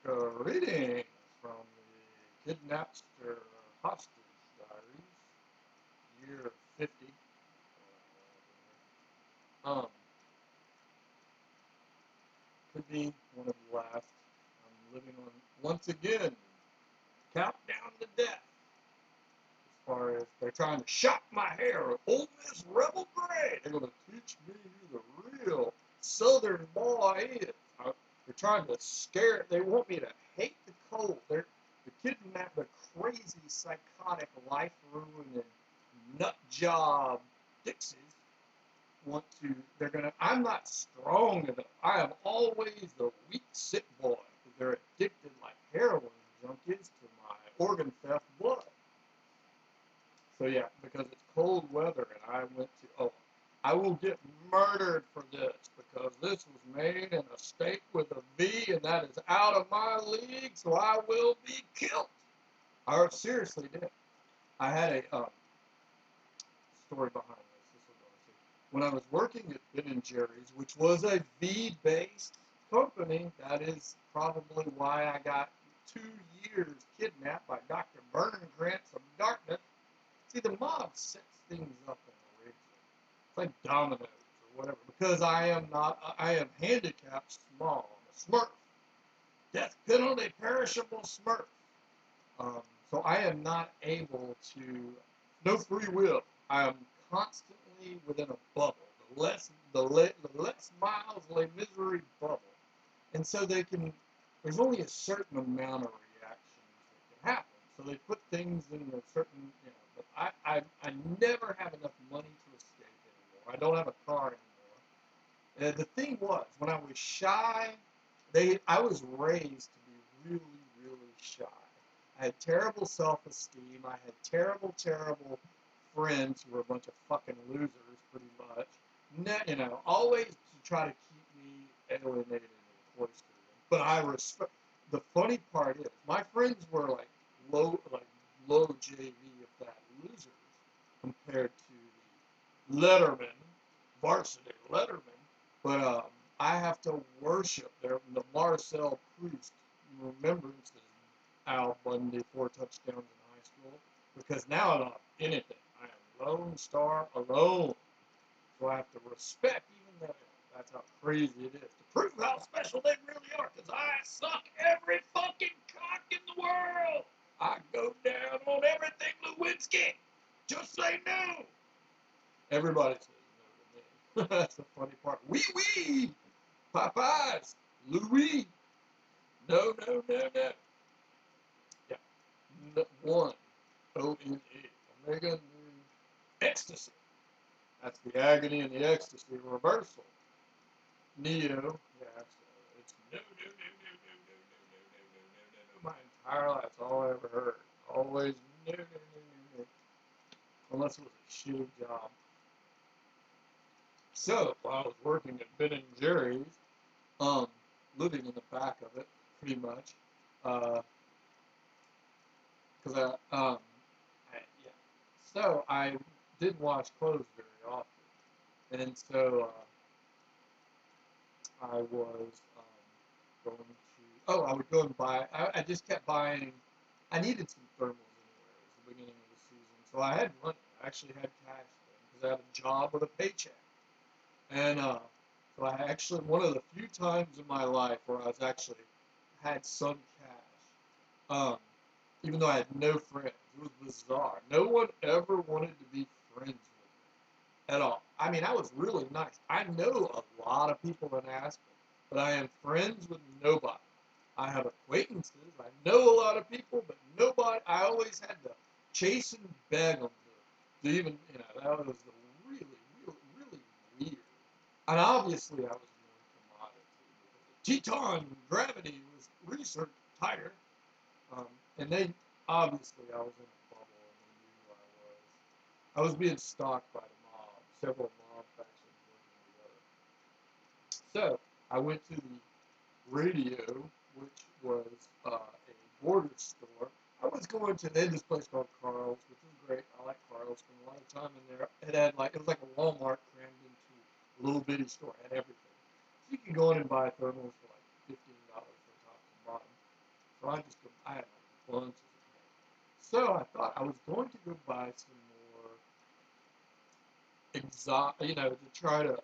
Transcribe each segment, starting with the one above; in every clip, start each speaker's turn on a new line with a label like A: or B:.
A: Reading from the Kidnapster Hostage Diaries, year 50. Could be one of the last. I'm living on, once again, countdown to death. As far as they're trying to shock my hair, Ole Miss Rebel Gray. They're going to teach me who the real Southern boy is. They're trying to scare. They want me to hate the cold. The kidnap, the crazy, psychotic, life-ruining, nut job Dixies want to. They're gonna. I'm not strong enough. I am always the weak, sick boy. They're addicted like heroin junkies to my organ theft blood. So yeah, because it's cold weather, and I went to. Oh, I will get murdered for this because this was made in a state with a V, and that is out of my league. So I will be killed. I seriously did. I had a story behind this. This will go into. When I was working at Ben & Jerry's, which was a V-based company, that is probably why I got 2 years kidnapped by Dr. Bernkrantz of Dartmouth. See, the mob sets things up in the region. It's like dominoes or whatever. Because I am handicapped small. I'm a Smurf. Death penalty, perishable Smurf. So I am not able to, no free will. I am constantly within a bubble. The less miles, the misery bubble. And so there's only a certain amount of reactions that can happen. So they put things in a certain, but I never have enough money to escape anymore. I don't have a car anymore. The thing was, when I was shy, I was raised to be really, really shy. I had terrible self-esteem. I had terrible, terrible friends who were a bunch of fucking losers, pretty much. Always to try to keep me alienated and cloistered. But I respect. The funny part is, my friends were like low JV of that losers compared to the Letterman, varsity Letterman. But I have to worship the Marcel Proust remembrances. Al Bundy 4 touchdowns in high school, because now I'm not anything. I am Lone Star alone. So I have to respect even that. That's how crazy it is. To prove how special they really are, because I suck every fucking cock in the world. I go down on everything LouInSki. Just say no. Everybody says no to me. That's the funny part. Wee. Popeyes. Louis. No. One, ONE, Omega Ecstasy. That's the agony and the ecstasy reversal. Neo, it's no. My entire life, that's all I ever heard. Always no. Unless it was a shitty job. So, while I was working at Ben & Jerry's, living in the back of it, pretty much, because So I didn't wash clothes very often, and so I was going to. Oh, I would go and buy. I just kept buying. I needed some thermals anyway. It was the beginning of the season, so I had money. I actually had cash because I had a job with a paycheck, and so I actually one of the few times in my life where I was actually had some cash. Even though I had no friends. It was bizarre. No one ever wanted to be friends with me at all. I mean, I was really nice. I know a lot of people in Aspen, but I am friends with nobody. I have acquaintances. I know a lot of people, but nobody. I always had to chase and beg them to even, that was really, really, really weird. And obviously, I was more commodity. Teton gravity was research tighter. And obviously, I was in a bubble, and they knew who I was. I was being stalked by the mob, several mob factions working together. So, I went to the radio, which was a border store. I was going to, they had this place called Carl's, which was great. I like Carl's, spent a lot of time in there. It was like a Walmart crammed into a little bitty store. It had everything. So you could go in and buy thermals for like $15 from top to bottom. So I had like bunches of hair. So I thought I was going to go buy some more to try to.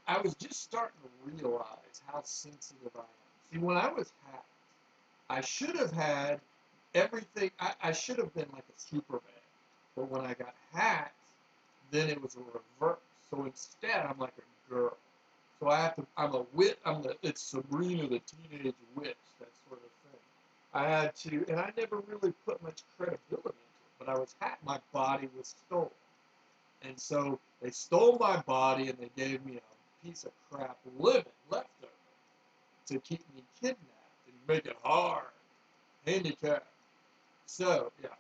A: I was just starting to realize how sensitive I am. See, when I was hacked, I should have had everything. I should have been like a Superman. But when I got hacked, then it was a reverse. So instead, I'm like a girl. So I have to. I'm a witch. It's Sabrina the Teenage Witch. That sort of thing. I had to, and I never really put much credibility into it. But I was hacked. My body was stolen. And so they stole my body and they gave me a piece of crap living leftover to keep me kidnapped and make it hard, handicap. So yeah,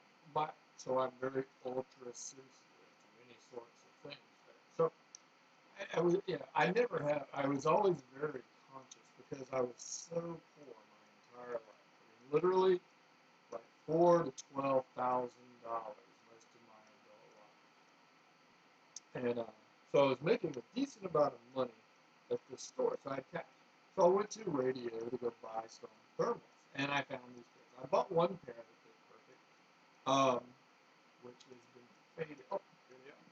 A: so I'm very ultra sensitive to any sorts of things there. So I never have. I was always very conscious because I was so poor my entire life. I mean, literally like $4,000 to $12,000 most of my adult life. And so I was making a decent amount of money at the store, so I had cash. So I went to Radio to go buy some thermals, and I found these pairs. I bought one pair that fit perfect, which has been faded. Oh, here they are.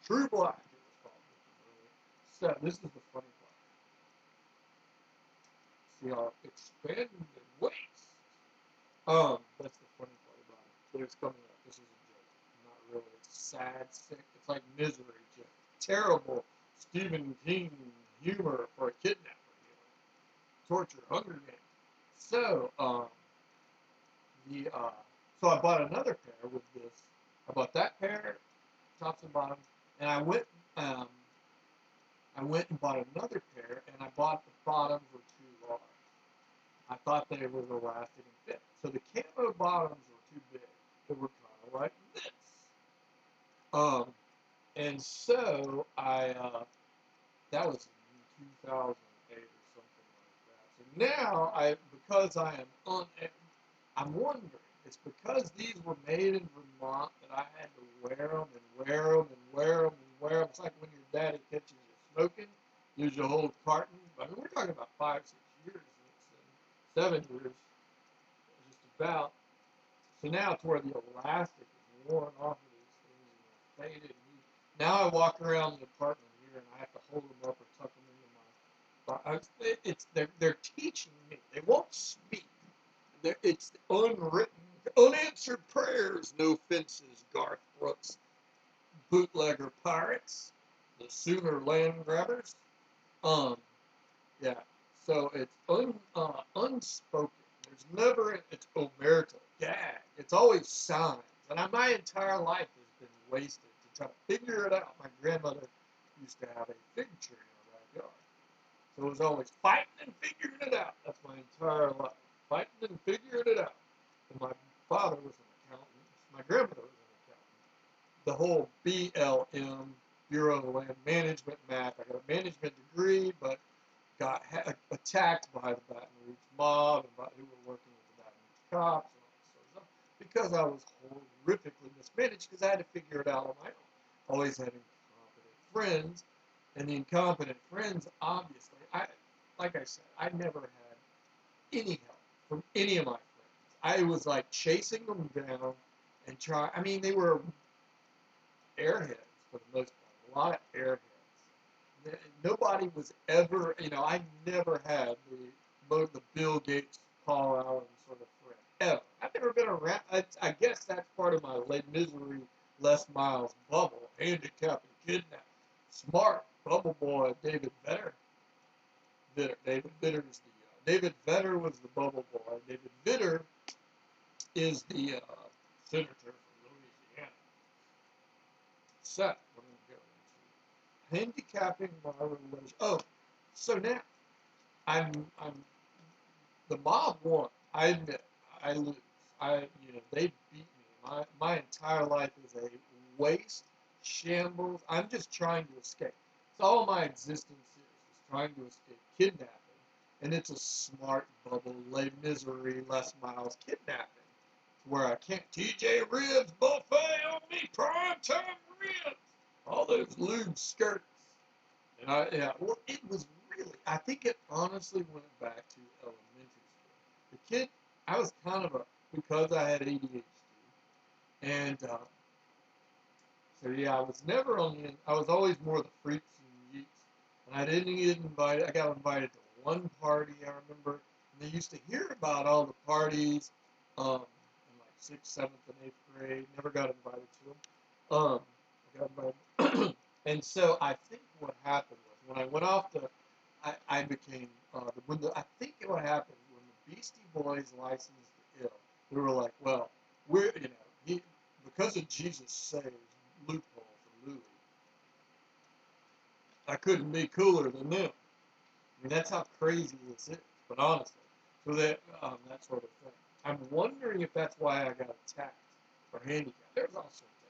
A: True Black, it was called. So this is the funny part. See our expanded waist. That's the funny part about it. But it's coming up. This is a joke. Not really. It's sad, sick. It's like misery joke. Terrible Stephen King humor for a kidnapper. Torture, Hunger Games. So, so I bought another pair with this. I bought that pair, tops and bottoms, and I went and bought another pair, and I bought the bottoms were too large. I thought they were elastic and fit. So the camo bottoms were too big. They were kind of like this. And so that was in 2008 or something like that. So now because I'm wondering, it's because these were made in Vermont that I had to wear them and wear them and wear them and wear them. It's like when your daddy catches you smoking, gives you a whole carton. I mean, we're talking about 5, 6 years, 7 years, just about. So now it's where the elastic is worn off of these things and they're faded. Now I walk around the apartment here and I have to hold them up or tuck them into my. They're teaching me. They won't speak. It's unwritten, unanswered prayers. No fences, Garth Brooks, bootlegger pirates, the Sooner land grabbers. Yeah. So it's unspoken. There's never it's omerta, gag. It's always signs. And my entire life has been wasted to try to figure it out. My grandmother used to have a fig tree in her backyard. So it was always fighting and figuring it out. That's my entire life. Fighting and figuring it out. And my father was an accountant. My grandmother was an accountant. The whole BLM, Bureau of Land Management math. I got a management degree, but got attacked by the Baton Rouge mob and who were working with the Baton Rouge cops and all this sort of stuff because I was horrifically mismanaged because I had to figure it out on my own. Always had incompetent friends, and the incompetent friends, obviously, like I said, I never had any help from any of my friends. I was like chasing them down and trying. I mean, they were airheads for the most part, a lot of airheads. Nobody was ever, I never had the Bill Gates, Paul Allen sort of friend, ever. I've never been around, I guess that's part of my misery, Les Miles bubble, handicap and kidnap. Smart, bubble boy, David Vedder. David Vedder was the bubble boy. David Vedder is the senator from Louisiana. Set, we're going to go handicapping my relation. Oh, so now I'm the mob won. I admit, I lose. They beat me. My entire life is a waste, shambles. I'm just trying to escape. It's all my existence is trying to escape kidnapping, and it's a smart bubble, Les Misery, Les Miles kidnapping, where I can't. TJ Ribs buffet on me, prime time ribs. All those lewd skirts. And well, it was really, I think it honestly went back to elementary school. the kid, I was kind of because I had ADHD. And so yeah, I was never only I was always more the freaks and geeks. And I didn't get invited. I got invited to one party, I remember. And they used to hear about all the parties in like 6th, 7th, and 8th grade. Never got invited to them. I got invited. And so I think what happened was when I went off to, I became, I think what happened when the Beastie Boys licensed the ill, we were like, well, we're, because of Jesus Saves loophole for Louis, I couldn't be cooler than them. I mean, that's how crazy this is, but honestly. So that sort of thing. I'm wondering if that's why I got attacked or handicapped. There's all sorts of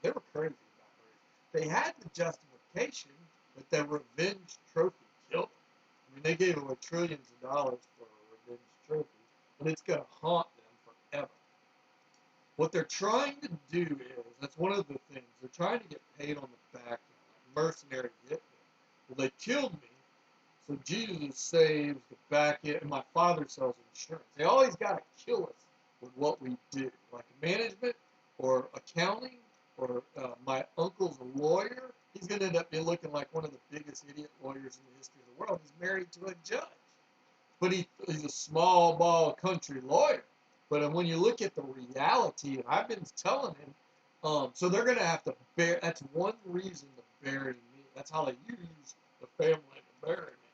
A: handicaps. They were crazy about race. They had the justification that their revenge trophy killed them. I mean, they gave away trillions of dollars for a revenge trophy, and it's going to haunt them forever. What they're trying to do is, that's one of the things, they're trying to get paid on the back end, like mercenary hitmen. Well, they killed me, so Jesus saves the back end, and my father sells insurance. They always got to kill us with what we do, like management or accounting, or my uncle's a lawyer. He's going to end up looking like one of the biggest idiot lawyers in the history of the world. He's married to a judge. But he's a small ball country lawyer. But when you look at the reality, and I've been telling him, so they're going to have to bear, that's one reason to bury me. That's how they use the family to bury me.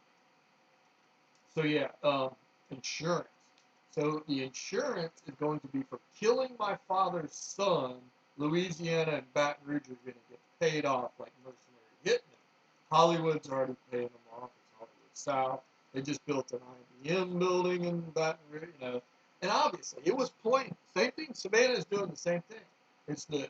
A: So yeah, insurance. So the insurance is going to be for killing my father's son. Louisiana and Baton Rouge are going to get paid off like mercenary hitmen. Hollywood's already paying them off. It's Hollywood South. They just built an IBM building in Baton Rouge, And obviously, it was pointing. Same thing. Savannah's doing the same thing. It's the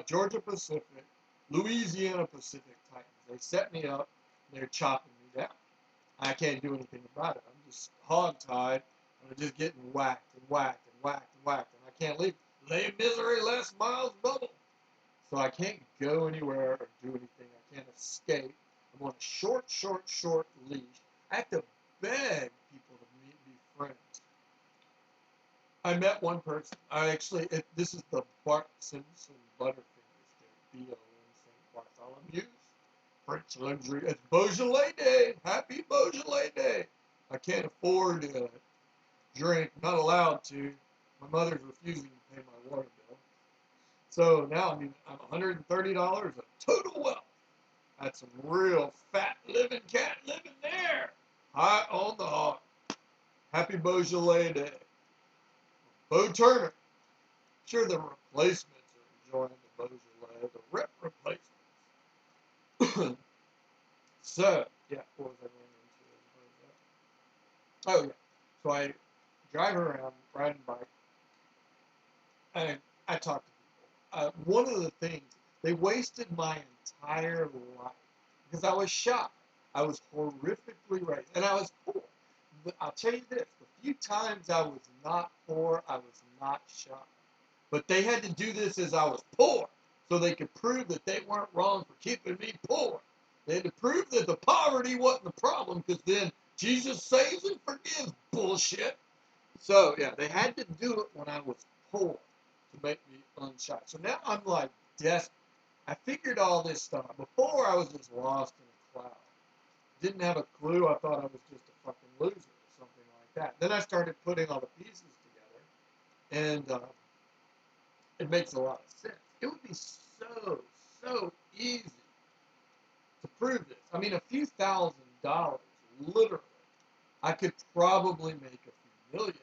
A: Georgia Pacific, Louisiana Pacific Titans. They set me up. They're chopping me down. I can't do anything about it. I'm just hog-tied. I'm just getting whacked and whacked and whacked and whacked. And I can't leave. Lay misery less miles bubble. So I can't go anywhere or do anything. I can't escape. I'm on a short leash. I have to beg people to be friends. I met one person. This is the Bart Simpson Butterfingers joke. B.O. in St. Bartholomew's. French luxury. It's Beaujolais Day. Happy Beaujolais Day. I can't afford to drink. Not allowed to. My mother's refusing to pay my water bill. So now I'm $130 of total wealth. That's some real fat living cat living there. High on the hog. Happy Beaujolais Day. Bo Turner. Sure, the replacements are enjoying the Beaujolais. The rep replacements. So, yeah, what was I running into? Oh, yeah. So I drive around, riding bike, and I talk to people. One of the things, they wasted my entire life because I was shocked. I was horrifically raised, and I was poor. But I'll tell you this, the few times I was not poor, I was not shocked. But they had to do this as I was poor, so they could prove that they weren't wrong for keeping me poor. They had to prove that the poverty wasn't the problem, because then Jesus saves and forgives bullshit. So, yeah, they had to do it when I was poor to make me unshot. So now I'm like desperate. I figured all this stuff. Before, I was just lost in a cloud. Didn't have a clue. I thought I was just a fucking loser or something like that. Then I started putting all the pieces together, and it makes a lot of sense. It would be so easy to prove this. I mean, a few $1,000s, literally. I could probably make a few $1 million.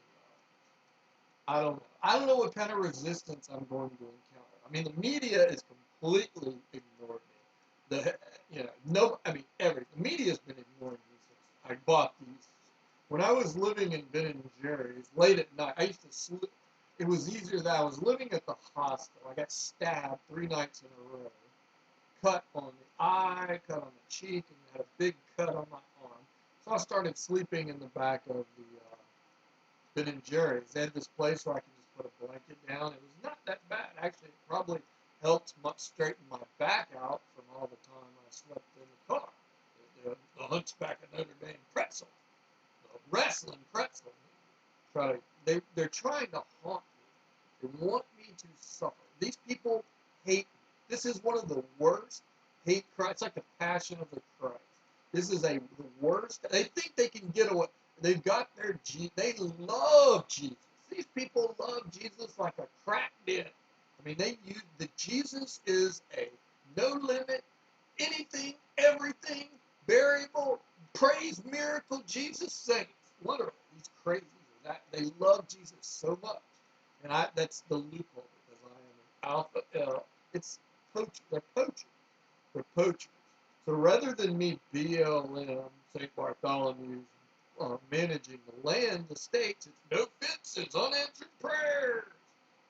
A: I don't know. I don't know what kind of resistance I'm going to encounter. I mean, the media is completely ignored me. The media's been ignoring me since I bought these. When I was living in Ben and Jerry's, late at night, I used to sleep. It was easier that I was living at the hospital. I got stabbed 3 nights in a row. Cut on the eye, cut on the cheek, and had a big cut on my arm. So I started sleeping in the back of the Ben and Jerry's. They had this place where I could just put a blanket down. It was not that bad. Actually, it probably helped straighten my back out from all the time I slept in the car. The Hunchback of Notre Dame pretzel. wrestling pretzel. They're trying to haunt me. They want me to suffer. These people hate me. This is one of the worst hate crimes. It's like the Passion of the Christ. This is the worst. They think they can get away. They've got their They love Jesus. These people love Jesus like a crack den. I mean, they use Jesus is a no limit, anything, everything, variable, praise, miracle, Jesus saints. Literally, these crazies are that. They love Jesus so much. And that's the loophole because I am an alpha. It's poaching. They're poachers. They're poachers. So rather than me BLM, St. Bartholomew's, managing the land, the states, it's no fences, unanswered prayers.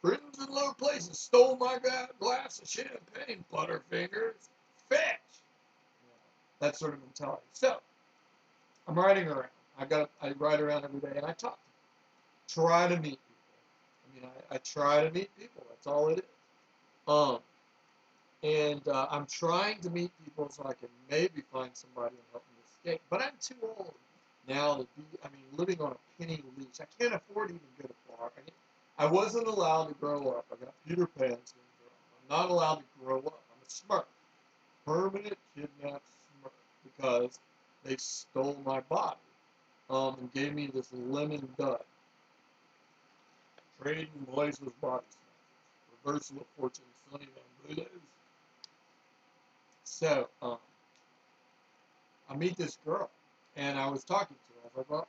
A: Friends in low places stole my glass of champagne, Butterfingers. Fetch. That sort of mentality. So, I'm riding around. I ride around every day and I talk to people. Try to meet people. I mean, I try to meet people. That's all it is. I'm trying to meet people so I can maybe find somebody and help me escape. But I'm too old now to be, living on a penny leash. I can't afford to even go to bar. I wasn't allowed to grow up. I got Peter Pan syndrome. I'm not allowed to grow up. I'm a smurf. Permanent kidnapped smurf because they stole my body and gave me this lemon dud. Trading places body snatchers. Reversal of fortune, Sonny Van Bulows. So, I meet this girl, and I was talking to her. I was like, well,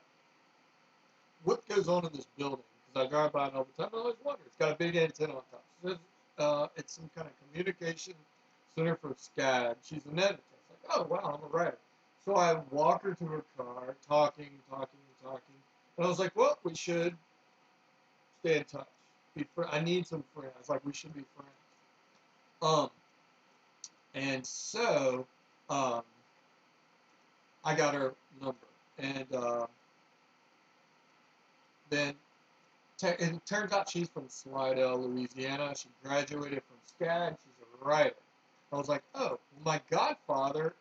A: what goes on in this building? Because I drive by it all the time, and I always wonder. It's got a big antenna on top. It's some kind of communication center for SCAD. She's an editor. It's like, oh, wow, I'm a writer. So I walk her to her car, talking. And I was like, well, we should stay in touch. I need some friends. Like, we should be friends. And so, I got her number. And then it turns out she's from Slidell, Louisiana. She graduated from SCAD. She's a writer. I was like, oh, my godfather,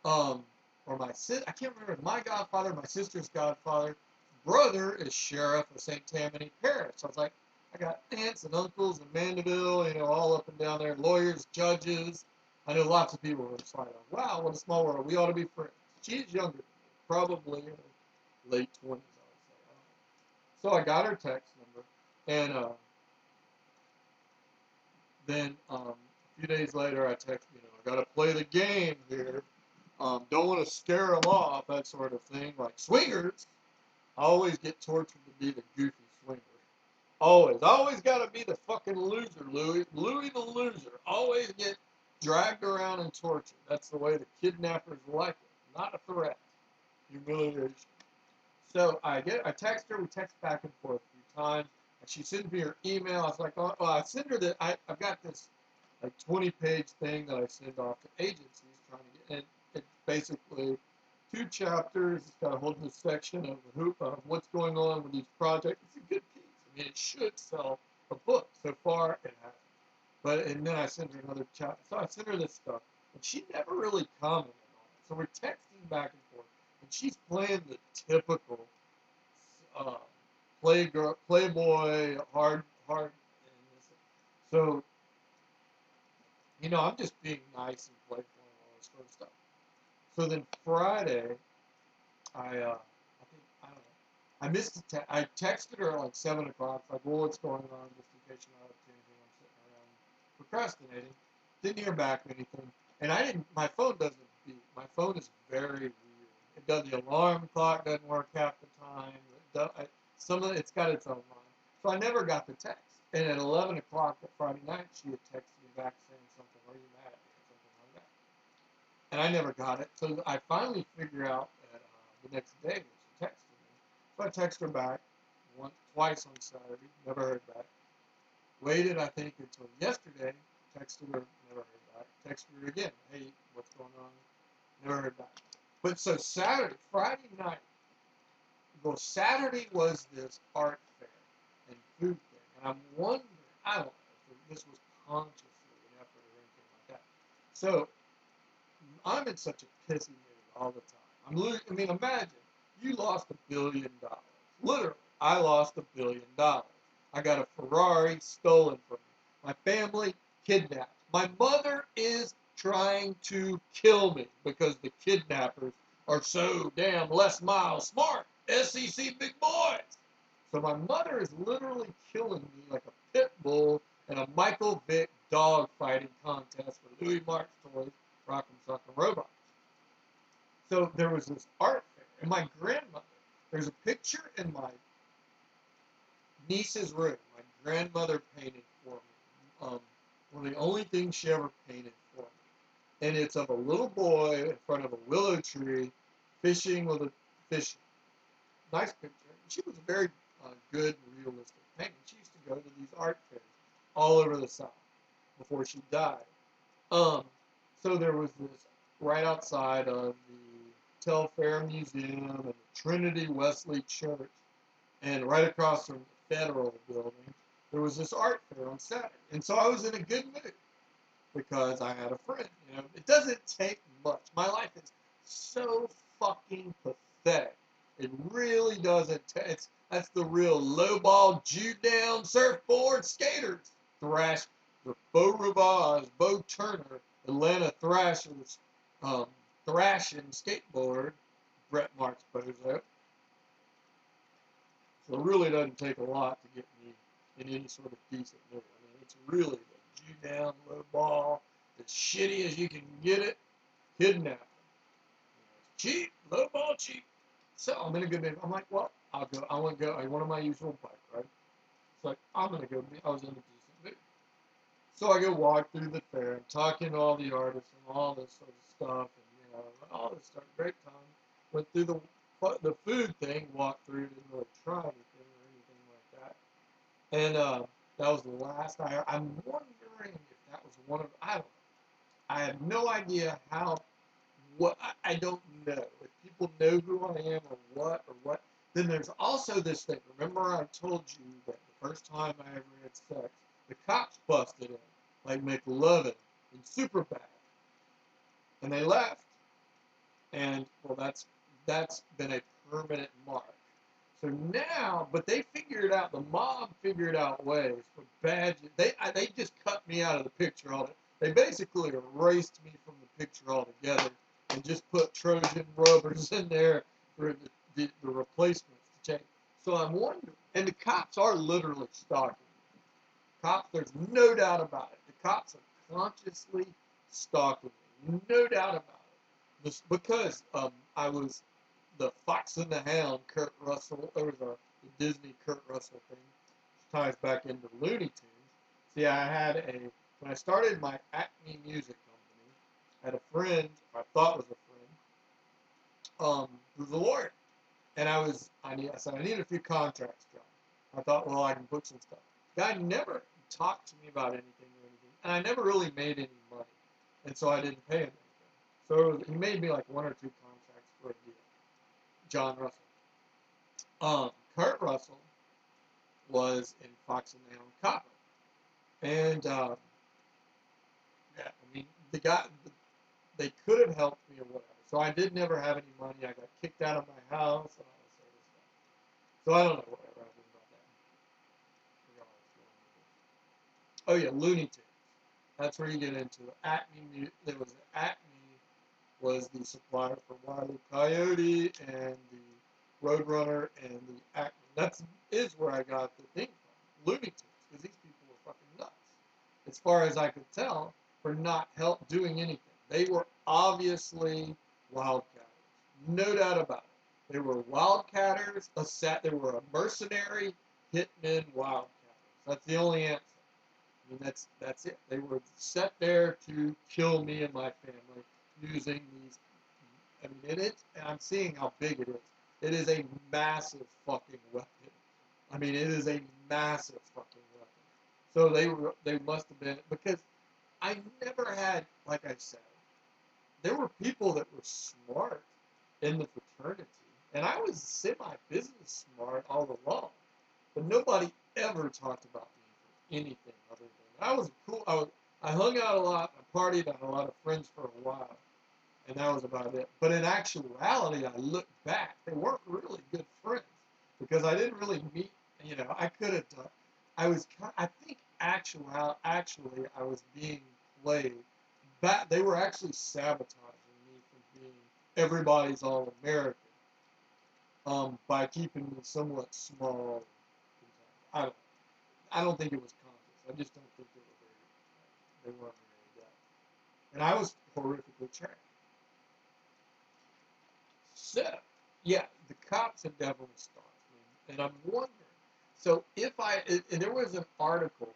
A: or I can't remember, my godfather, my sister's godfather, brother is sheriff of St. Tammany Parish. So I was like, I got aunts and uncles in Mandeville, all up and down there, lawyers, judges. I know lots of people from Slidell. Wow, what a small world. We ought to be friends. She's younger than me, probably late 20s, I would say. So I got her text number, and then a few days later I text, I got to play the game here. Don't want to scare them off, that sort of thing. Like swingers, I always get tortured to be the goofy swinger. Always got to be the fucking loser, Louis. Louis the loser. Always get dragged around and tortured. That's the way the kidnappers like it. Not a threat. Humiliation. So I text her. We text back and forth a few times. And she sends me her email. I was like, oh, well, I send her that. I've got this like 20-page thing that I send off to agencies trying to get. And it's basically 2 chapters. It's got a whole new section of what's going on with these projects. It's a good piece. It should sell a book. So far, it hasn't. And then I send her another chapter. So I send her this stuff, and she never really commented on it. So we're texting back and forth, and she's playing the typical playboy, hard. So, I'm just being nice and playful and all this sort of stuff. So then Friday, I missed the text. I texted her at like 7 o'clock, like, well, what's going on, just in case you're not up to anything. I'm sitting around procrastinating. Didn't hear back anything. And my phone doesn't beep. My phone is very weird. It does, the alarm clock doesn't work half the time. It's got its own mind. So I never got the text. And at 11 o'clock that Friday night, she had texted me back saying something, are you mad at me, or something like that. And I never got it. So I finally figure out that the next day when she texted me. So I texted her back twice on Saturday, never heard back. Waited, I think, until yesterday, texted her, never heard back. Texted her again, hey, what's going on? Never heard back. But so Friday night, Saturday was this art fair and food thing. And I'm wondering, I don't know if this was consciously an effort or anything like that. So I'm in such a pissy mood all the time. Imagine, you lost $1 billion. Literally, I lost $1 billion. I got a Ferrari stolen from me. My family kidnapped. My mother is trying to kill me because the kidnappers are so damn less mile smart. SEC big boys. So my mother is literally killing me like a pit bull in a Michael Vick dog fighting contest for Louis Mark's toys, Rock'em Sock'em Robots. So there was this art fair, and my grandmother, there's a picture in my niece's room. My grandmother painted for me. One of the only things she ever painted for me. And it's of a little boy in front of a willow tree fishing with a fish. Nice picture. She was a very good, realistic painter. She used to go to these art fairs all over the South before she died. So there was this right outside of the Telfair Museum and the Trinity Wesley Church, and right across from the Federal Building, there was this art fair on Saturday. And so I was in a good mood because I had a friend. You know, it doesn't take much. My life is so fucking pathetic. It really doesn't take. That's the real low-ball, Jew-down surfboard skaters. Thrash, the Beau Rivage, Bo Turner, Atlanta Thrashers, thrashing skateboard, Brett Marks bozo. So it really doesn't take a lot to get me in any sort of decent mood. I mean, it's really the Jew-down, low-ball, as shitty as you can get it, kidnapping. Cheap, low-ball, cheap. So I'm in a good mood. I'm like, well, I'll go. I want to go. I wanted my usual bike, right? It's like, I'm going to go. I was in a decent mood. So I go walk through the fair. I'm talking to all the artists and all this sort of stuff. And, you know, all this stuff. Great time. Went through the food thing, walked through, didn't really try anything or anything like that. And that was the last I heard. I'm wondering if that was one of, I don't know. I have no idea how, I don't know. If people know who I am or what. Then there's also this thing. Remember I told you that the first time I ever had sex, the cops busted in, like McLovin and Superbad. And they left. And, well, that's been a permanent mark. So now, but they figured out, the mob figured out ways for badges. They just cut me out of the picture all. They basically erased me from the picture altogether and just put Trojan rubbers in there for the replacements to change. So I'm wondering, and the cops are literally stalking me. Cops, there's no doubt about it. The cops are consciously stalking me. No doubt about it. Just because I was the Fox and the Hound, Kurt Russell. There was the Disney Kurt Russell thing, which ties back into Looney Tunes. See, when I started my Acme music company, I had a friend, I thought was a friend, who was a lawyer. And I said, I need a few contracts, John. I thought, well, I can book some stuff. The guy never talked to me about anything or anything, and I never really made any money. And so I didn't pay him anything. So he made me like 1 or 2 contracts for a deal. John Russell. Kurt Russell was in Fox and the Hound Copper. And, yeah, I mean, they could have helped me or whatever. So I did never have any money. I got kicked out of my house and all this sort of stuff. So I don't know whatever I did about that. Oh, yeah, Looney Tunes. That's where you get into it. Acme. There was Acme was the supplier for Wile E. Coyote and the Roadrunner and the Acme. That is where I got the thing from. Looney Tunes, because these people were fucking nuts. As far as I could tell, for not doing anything. They were obviously wildcatters. No doubt about it. They were wildcatters. They were a mercenary hitmen wildcatters. That's the only answer. I mean, that's it. They were set there to kill me and my family using these. I mean, and I'm seeing how big it is. It is a massive fucking weapon. I mean, it is a massive fucking weapon. So they must have been, because I never had, like I said, there were people that were smart in the fraternity, and I was semi-business smart all along, but nobody ever talked about me for anything other than I was cool. I hung out a lot, I partied, I had a lot of friends for a while, and that was about it. But in actuality, I look back, they weren't really good friends because I didn't really meet. You know, I could have done. I think actually, I was being played. They were actually sabotaging me from being everybody's All-American by keeping me somewhat small. I don't think it was conscious. I just don't think they weren't very good. And I was horrifically trained. So, yeah, the cops have definitely stopped me. And I'm wondering, so and there was an article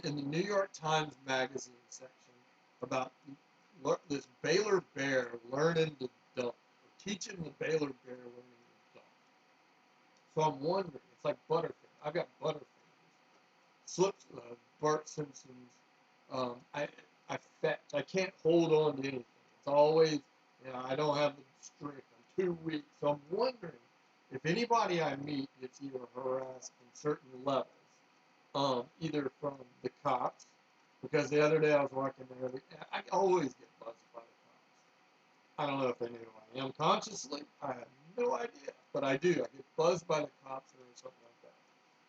A: in the New York Times Magazine section about this Baylor bear learning to dump, or teaching the Baylor bear learning to dump. So I'm wondering, it's like Butterfingers. I've got Butterfingers. Bart Simpson's. I can't hold on to anything. It's always, I don't have the strength. I'm too weak. So I'm wondering if anybody I meet gets either harassed in certain levels, either from the cops, because the other day I was walking there. I always get buzzed by the cops. I don't know if they knew who I am consciously. I have no idea, but I do. I get buzzed by the cops or something like that.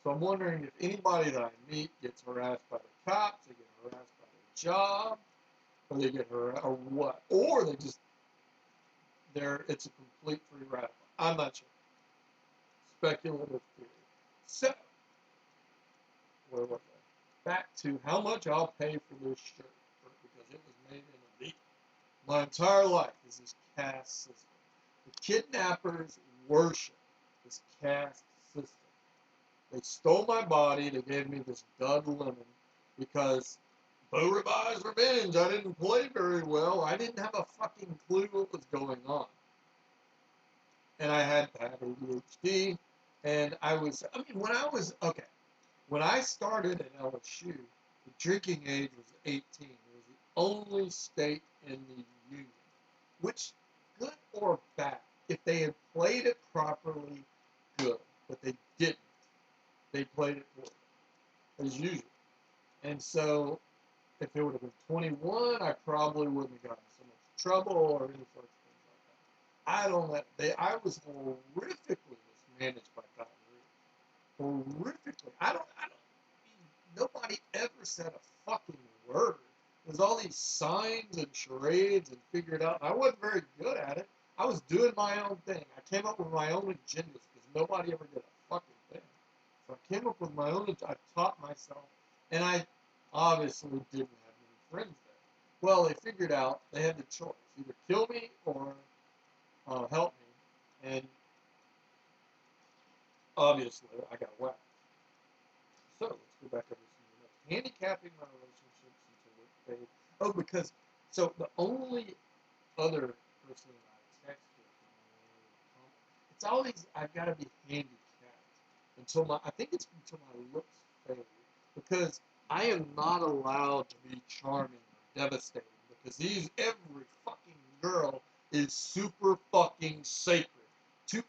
A: So I'm wondering if anybody that I meet gets harassed by the cops, they get harassed by their job, or they get harassed, or what, or it's a complete free radical. I'm not sure. Speculative theory. So, where was I? Back to how much I'll pay for this shirt, because it was made in a week. My entire life is this caste system. The kidnappers worship this caste system. They stole my body. They gave me this dud lemon because BooLeeMIA's revenge. I didn't play very well. I didn't have a fucking clue what was going on. And I had ADHD. And when I started at LSU, the drinking age was 18. It was the only state in the union. Which, good or bad, if they had played it properly, good. But they didn't. They played it poorly, as usual. And so, if it would have been 21, I probably wouldn't have gotten so much trouble or any sorts of things like that. I was horrifically mismanaged by Baton Rouge. Horrifically. Nobody ever said a fucking word. There's all these signs and charades and figured out. I wasn't very good at it. I was doing my own thing. I came up with my own agendas because nobody ever did a fucking thing. So I came up with my own. I taught myself, and I obviously didn't have many friends there. Well, they figured out they had the choice: either kill me or help me, and obviously I got whacked. So let's go back over to handicapping my relationships until it fades. Oh, because the only other person that I text with, it's always I've got to be handicapped I think it's until my looks fade, because I am not allowed to be charming or devastating, because every fucking girl is super fucking sacred to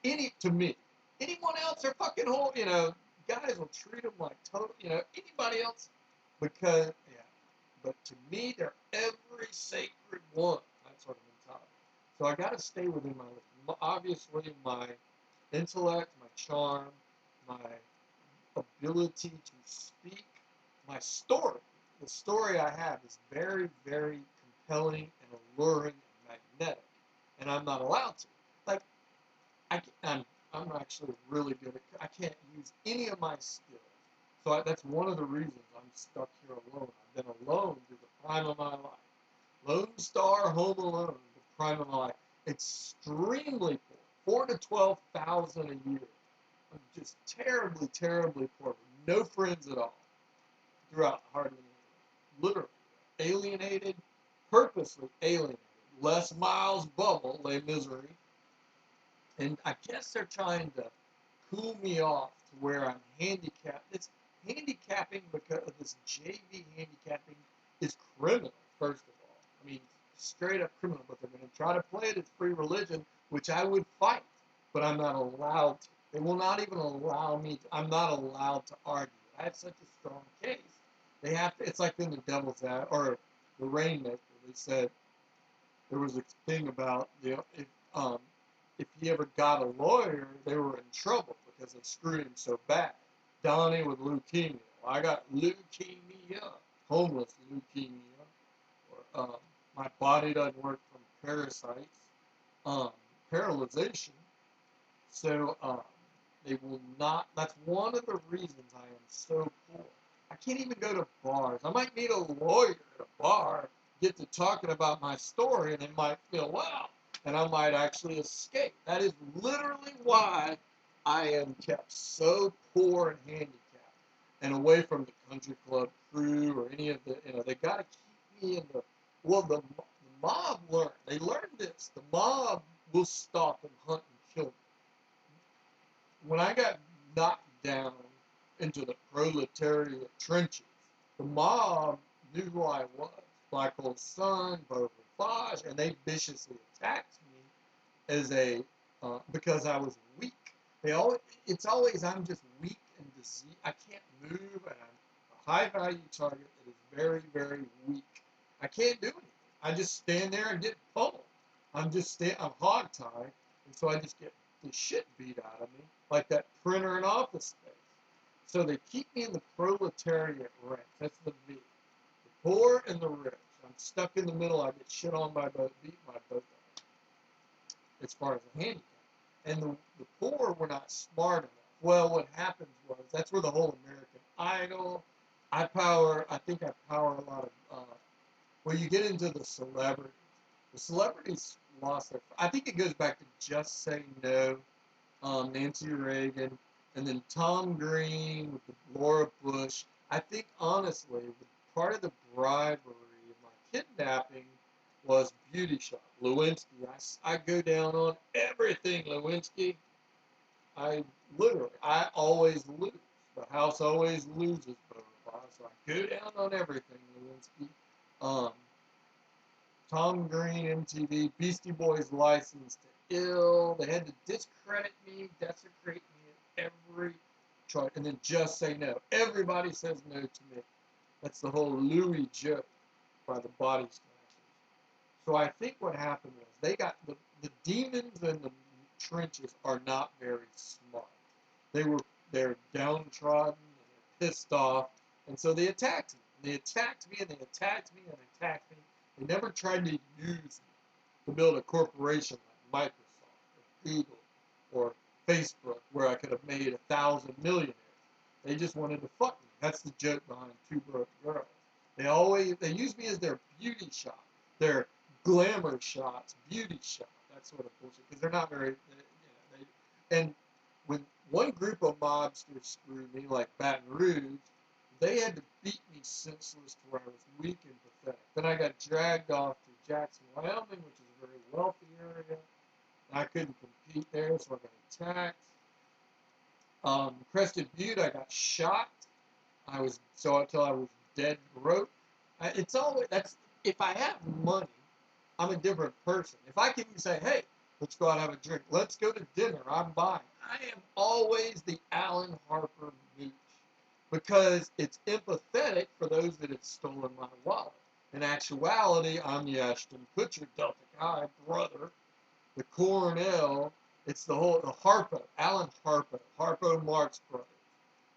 A: me. Anyone else are fucking whole, guys will treat them like total, anybody else, because, but to me, they're every sacred one. That sort of mentality. So I got to stay within obviously, my intellect, my charm, my ability to speak, my story. The story I have is very, very compelling and alluring and magnetic, and I'm not allowed to. Like, I'm actually really good at. I can't use any of my skills, so that's one of the reasons I'm stuck here alone. I've been alone through the prime of my life. Lone Star, home alone, the prime of my life. Extremely poor, 4,000 to 12,000 a year. I'm just terribly, terribly poor. No friends at all. Throughout hardly anything. Literally alienated, purposely alienated. Les Miles bubble, Les Misery. And I guess they're trying to cool me off to where I'm handicapped. It's handicapping because this JV handicapping is criminal, first of all. I mean, straight up criminal, but they're going to try to play it as free religion, which I would fight, but I'm not allowed to. They will not even allow me to. I'm not allowed to argue. I have such a strong case. They have to. It's like in the Devil's Ad or the Rainmaker. They said there was a thing about if he ever got a lawyer, they were in trouble because they screwed him so bad. Donnie with leukemia. Well, I got leukemia, homeless leukemia. Or, my body doesn't work from parasites, paralyzation. So they will not. That's one of the reasons I am so poor. I can't even go to bars. I might meet a lawyer at a bar, get to talking about my story, and they might feel, wow, and I might actually escape. That is literally why I am kept so poor and handicapped and away from the country club crew or any of the, they got to keep me in the, well, the mob learned. They learned this. The mob will stalk and hunt and kill me. When I got knocked down into the proletariat trenches, the mob knew who I was. Black Hole Sun, Beau Rivage, and they viciously attacked me as because I was weak. It's always I'm just weak and diseased. I can't move, and I'm a high value target that is very, very weak. I can't do anything. I just stand there and get pummeled. I'm hogtied, and so I just get the shit beat out of me, like that printer in Office Space. So they keep me in the proletariat ranks. That's the V. The poor and the rich. I'm stuck in the middle. I get shit on by both, beat by both of them, as far as the handicap. And the poor were not smart enough. Well, what happens was, that's where the whole American Idol, I think I power a lot of, well, you get into the celebrities. The celebrities lost their, I think it goes back to Just Say No, Nancy Reagan, and then Tom Green with the Laura Bush. I think, honestly, part of the bribery of my kidnapping was beauty shop. LouInSki. I go down on everything, LouInSki. I always lose. The house always loses, so I go down on everything, LouInSki. Tom Green, MTV, Beastie Boys License to Ill. They had to discredit me, desecrate me at every try, and then Just Say No. Everybody says no to me. That's the whole Louis joke by the Body Snatchers. So I think what happened was they got the demons in the trenches are not very smart. They're downtrodden and they're pissed off, and so they attacked me. They attacked me and they attacked me and attacked me. They never tried to use me to build a corporation like Microsoft or Google or Facebook where I could have made 1,000 millionaires. They just wanted to fuck me. That's the joke behind Two Broke Girls. They use me as their beauty shop, their glamour shots, beauty shop, that sort of bullshit, because they're not very, and when one group of mobsters screwed me, like Baton Rouge, they had to beat me senseless to where I was weak and pathetic. Then I got dragged off to Jackson, Wyoming, which is a very wealthy area. I couldn't compete there, so I got attacked. Crested Butte, I got shot. Until I was dead broke. If I have money, I'm a different person. If I can say, hey, let's go out and have a drink, let's go to dinner, I'm buying. I am always the Alan Harper mooch because it's empathetic for those that have stolen my wallet. In actuality, I'm the Ashton Kutcher, Delta Chi brother, the Cornell. It's the Harpo, Alan Harpo Marx brothers.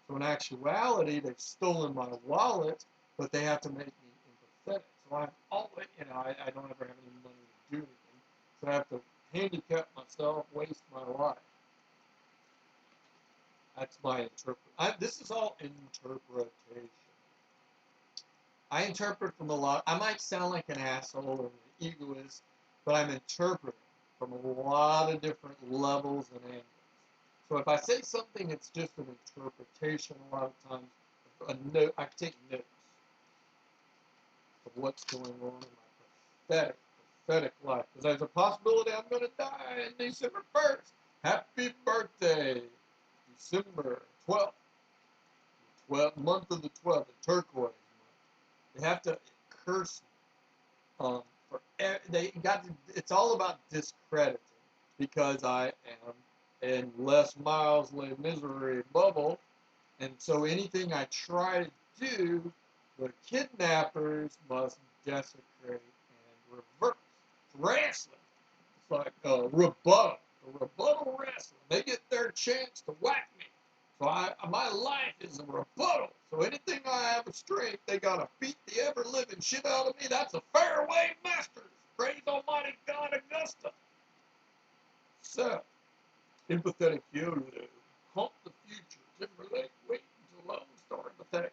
A: So in actuality, they've stolen my wallet, but they have to make me empathetic. So I'm always, I don't ever have any money to do anything. So I have to handicap myself, waste my life. That's my this is all interpretation. I interpret from a lot. I might sound like an asshole or an egoist, but I'm interpreting from a lot of different levels and angles. So if I say something, it's just an interpretation a lot of times. I take notes of what's going on in my pathetic life. Because there's a possibility I'm going to die on December 1st. Happy birthday, December 12th. Month of the 12th, the turquoise month. They have to curse me. It's all about discrediting because I am in Les Miles' Les Misery bubble, and so anything I try to do, the kidnappers must desecrate and reverse. wrestling. It's like rebuttal wrestling. They get their chance to whack me. So my life is a rebuttal. So anything I have a strength, they gotta beat the ever-living shit out of me. That's a fairway masters. Praise Almighty God Augusta. So, empathetic Yoda, haunt the future. Timberlake, wait until Lone Star empathetic.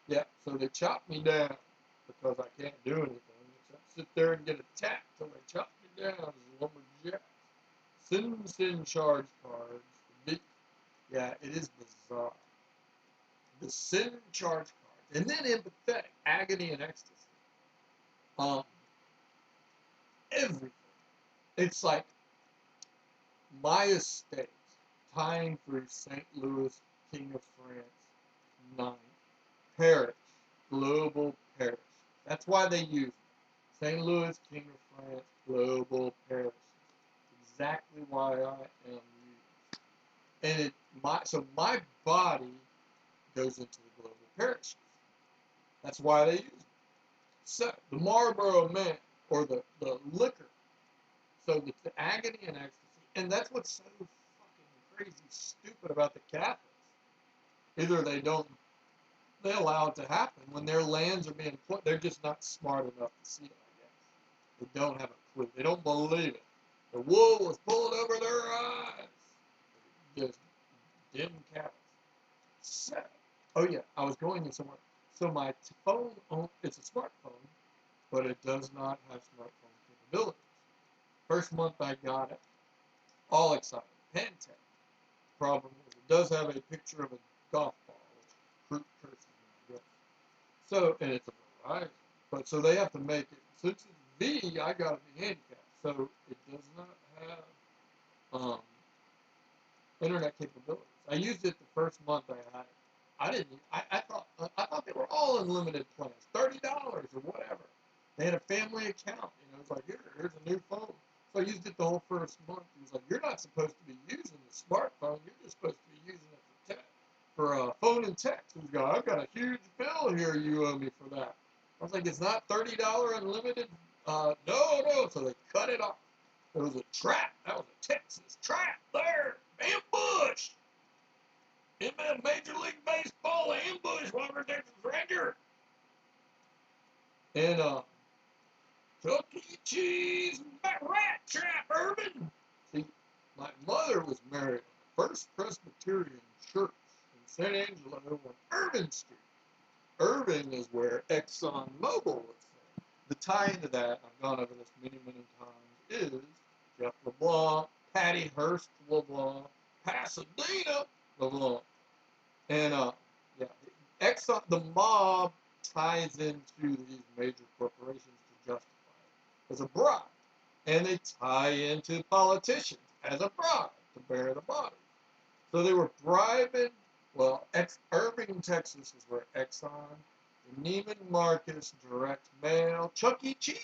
A: Yeah, so they chop me down because I can't do anything except sit there and get attacked till they chop me down as a lumberjack. Send charge cards. Yeah, it is bizarre. The send charge cards. And then empathetic, agony and ecstasy. Everything. It's like my estate, tying through St. Louis, King of France, 9. Parish, global parish. That's why they use it. St. Louis, King of France, global parish. Exactly why I am used. And my body goes into the global parishes. That's why they use it. So the MarLBoro Man, or the liquor. So it's the agony and ecstasy. And that's what's so fucking crazy stupid about the Catholics. Either they allow it to happen when their lands are being put. They're just not smart enough to see it, I guess. They don't have a clue. They don't believe it. The wool is pulling over their eyes. Just dim cows. So, oh yeah, I was going to somewhere. So my phone, it's a smartphone, but it does not have smartphone capabilities. First month I got it, all excited. Handicap. Problem is, it does have a picture of a golf ball, which curses me, I guess. So, and it's a Verizon. But so they have to make it. Since it's V, I got to be handicapped. So it does not have internet capabilities. I used it the first month I had it. I thought they were all unlimited plans, $30 or whatever. They had a family account, it's like here's a new phone. So I used it the whole first month. He was like, you're not supposed to be using the smartphone. You're just supposed to be using it for phone and text. He's like, I've got a huge bill here you owe me for that. I was like, it's not $30 unlimited. No. So they cut it off. It was a trap. That was a Texas trap there. Ambush. In Major League Baseball, ambush one of our Texas Ranger. And Chuck E. Cheese, rat trap, Urban. See, my mother was married at the First Presbyterian Church in San Angelo on Irving Street. Irving is where ExxonMobil was. The tie into that, I've gone over this many, many times, is Jeff LeBlanc, Patty Hearst LeBlanc, Pasadena LeBlanc. And, Exxon, the mob ties into these major corporations to justify it as a bribe. And they tie into politicians as a bribe to bear the body. So they were bribing, Irving, Texas is where Exxon, Neiman Marcus, Direct Mail, Chuck E. Cheese,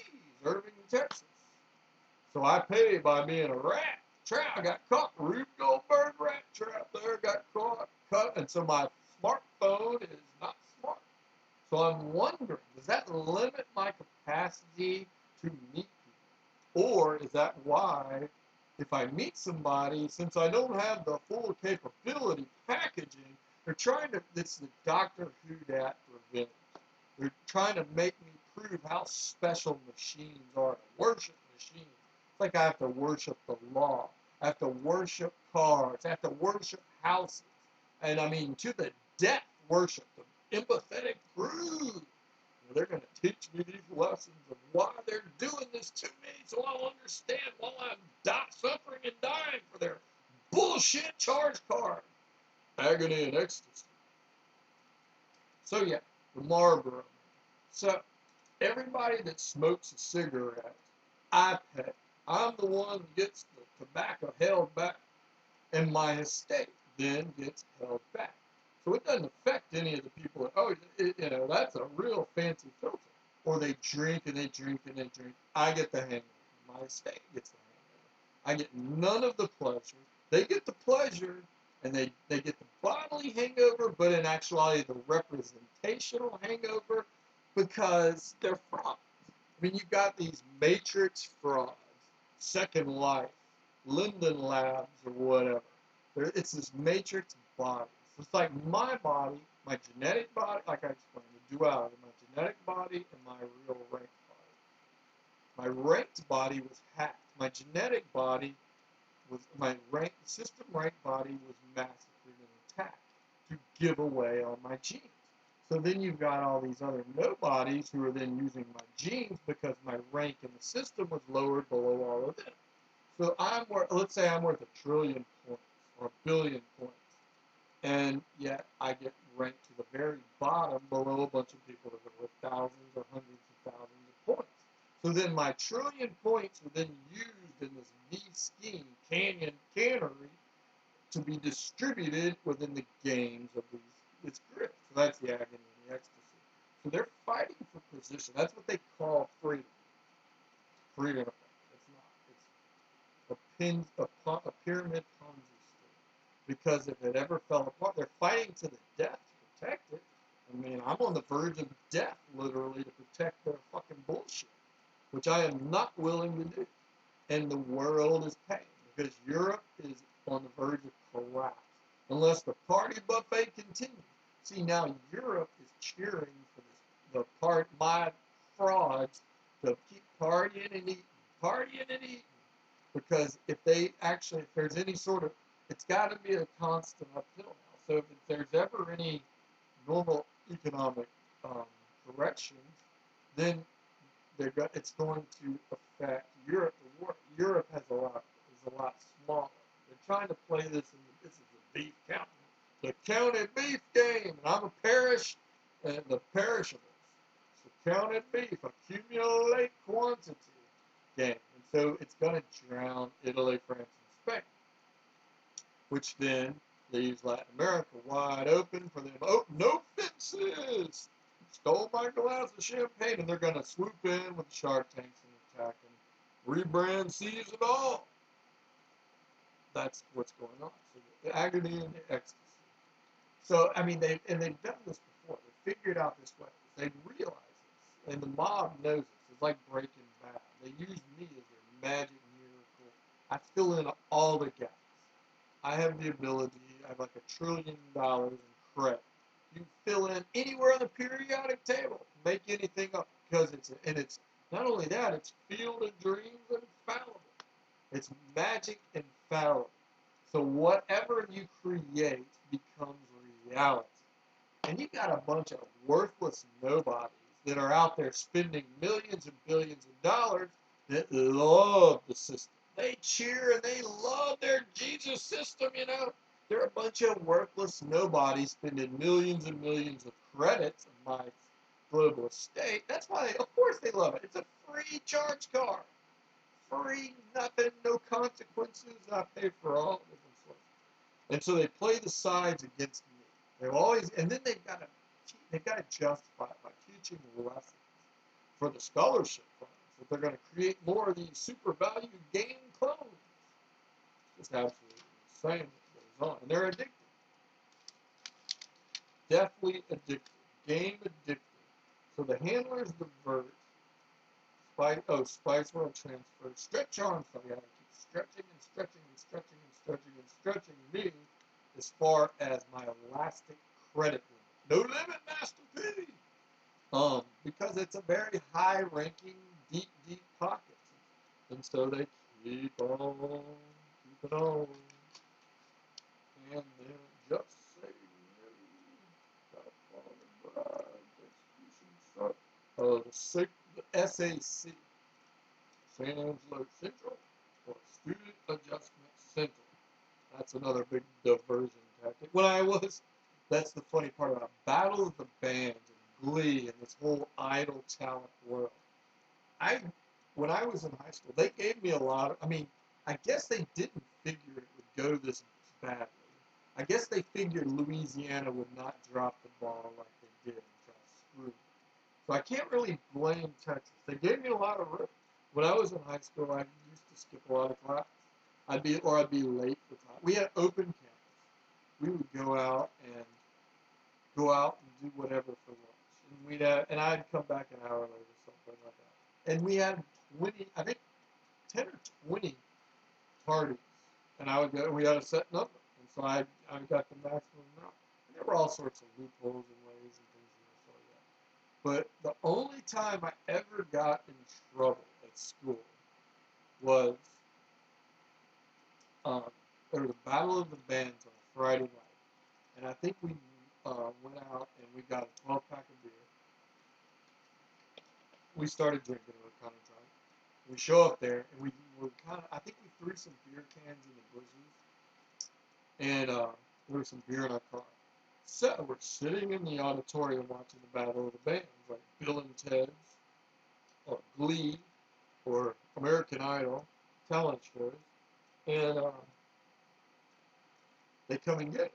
A: Irving, Texas. So I paid by being a rat trap. I got caught. Rube Goldberg rat trap there, got caught, cut. And so my smartphone is not smart. So I'm wondering, does that limit my capacity to meet people? Or is that why, if I meet somebody, since I don't have the full capability packaging, they're trying to, it's the Doctor Who dat revenge. They're trying to make me prove how special machines are, to worship machines. It's like I have to worship the law. I have to worship cars. I have to worship houses. And I mean, to the death worship, the empathetic brood. They're going to teach me these lessons of why they're doing this to me so I'll understand while I'm suffering and dying for their bullshit charge card. Agony and ecstasy. So yeah, the MarLBoro Man. So everybody that smokes a cigarette, I pay. I'm the one that gets the tobacco held back. And my estate then gets held back. So it doesn't affect any of the people. That's a real fancy filter. Or they drink and they drink and they drink. I get the hangover. My estate gets the hangover. I get none of the pleasure. They get the pleasure and they get the bodily hangover, but in actuality the representational hangover because they're frauds. mean, you've got these matrix frauds, Second Life, Linden Labs, or whatever. It's this matrix body. So it's like my body, my genetic body, like I explained, the duality, my genetic body and my real ranked body. My ranked body was hacked. My genetic body was, my system ranked body was massacred and attacked to give away all my genes. So then you've got all these other nobodies who are then using my genes because my rank in the system was lowered below all of them. So I'm worth, let's say I'm worth 1 trillion points or 1 billion points, and yet I get ranked to the very bottom below a bunch of people that are worth thousands or hundreds of thousands of points. So then my 1 trillion points are then used in this V-scheme cannery to be distributed within the games of this grid. So that's the agony and the ecstasy. So they're fighting for position. That's what they call freedom. Freedom. It's not. It's a pyramid Ponzi scheme. Because if it ever fell apart, they're fighting to the death to protect it. I mean, I'm on the verge of death, literally, to protect their fucking bullshit, which I am not willing to do. And the world is paying because Europe is on the verge of collapse unless the party buffet continues. See, now Europe is cheering for my frauds to keep partying and eating. Because if there's any sort of, it's got to be a constant uphill now. So if there's ever any normal economic corrections, then it's going to affect Europe. Europe is a lot smaller. They're trying to play this is a beef counting, the counted beef game, and I'm a parish, and the perishables. So counted beef, accumulate quantity game, and so it's going to drown Italy, France, and Spain, which then leaves Latin America wide open for them. Oh, no fences! Stole my glass of champagne, and they're going to swoop in with Shark Tanks and attack and rebrand, seize it all. That's what's going on. So the agony and the ecstasy. So I mean, they've done this before. They figured out this way. They realize this, and the mob knows this. It's like Breaking Bad. They use me as their magic miracle. I fill in all the gaps. I have the ability. I have like $1 trillion in credit. You can fill in anywhere on the periodic table, make anything up, because it's not only that, it's field of dreams and infallible. It's magic and infallible. So whatever you create becomes reality. And you got a bunch of worthless nobodies that are out there spending millions and billions of dollars that love the system. They cheer and they love their Jesus system, you know. They're a bunch of worthless nobodies spending millions and millions of credits on my global estate. That's why, of course, they love it. It's a free charge card. Free, nothing, no consequences. I pay for all different sources. And so they play the sides against me. They've always, and then they've got to justify it by teaching lessons for the scholarship funds that they're going to create more of these super value game clones. It's just absolutely insane what goes on. And they're addicted. Deathly addicted. Game addicted. So the handlers divert. Spice World transfer. Stretch arms. So you got to keep stretching and stretching and stretching and stretching and stretching me as far as my elastic credit limit. No limit, Master P. Because it's a very high-ranking, deep pockets. And so they keep it on. And then just say no. Gotta follow the bribe. Execution suck. The SAC. San Angelo Central, or Student Adjustment Center. That's another big diversion tactic. That's the funny part about Battle of the Bands and Glee and this whole idol talent world. When I was in high school, they gave me a lot of, I guess they didn't figure it would go this badly. I guess they figured Louisiana would not drop the ball like they did and try to screw them. So I can't really blame Texas. They gave me a lot of room. When I was in high school, I used to skip a lot of class. I'd be late for class. We had open campus. We would go out and do whatever for lunch. And I'd come back an hour later, something like that. And we had 20, I think 10 or 20 parties, and I would go. We had a set number, and so I got the maximum amount. And there were all sorts of loopholes and ways and things like that. But the only time I ever got in trouble at school was there was a battle of the bands on a Friday night, and I think we went out and we got a 12-pack of beer. We started drinking. We were kind of drunk. We show up there, and we were kind of. I think we threw some beer cans in the bushes, and there was some beer in our car. So we're sitting in the auditorium watching the battle of the bands, like Bill and Ted's, or Glee, or American Idol, talent shows, and they come and get us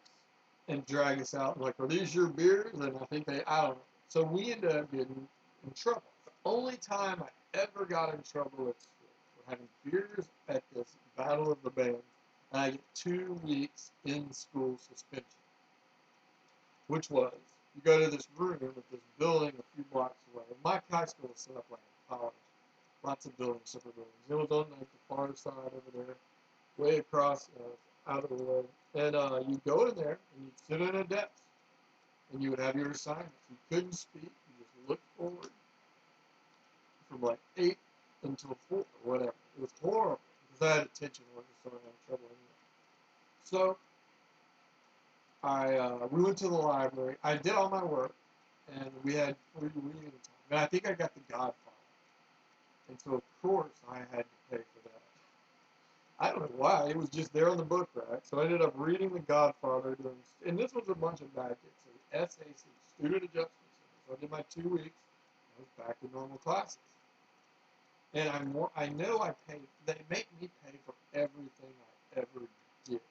A: and drag us out. Like, are these your beers? And I think I don't know. So we ended up getting in trouble. The only time I ever got in trouble at school for having beers at this battle of the bands, and I get 2 weeks in school suspension. Which was, you go to this room at this building a few blocks away. My high school was set up like a college. Lots of buildings, separate buildings. It was on like the far side over there, way across, out of the way. And you go in there, and you'd sit in a desk, and you would have your assignments. You couldn't speak. You just looked forward from like 8 until 4 or whatever. It was horrible, because I had attention orders, so I had trouble anyway. So we went to the library. I did all my work, and we had free reading time. And I think I got The Godfather. And so, of course, I had to pay for that. I don't know why. It was just there on the book rack. So I ended up reading The Godfather. And this was a bunch of bad kids. So SAC, Student Adjustment Center. So I did my 2 weeks. I was back in normal classes. And I know I paid. They make me pay for everything I ever did.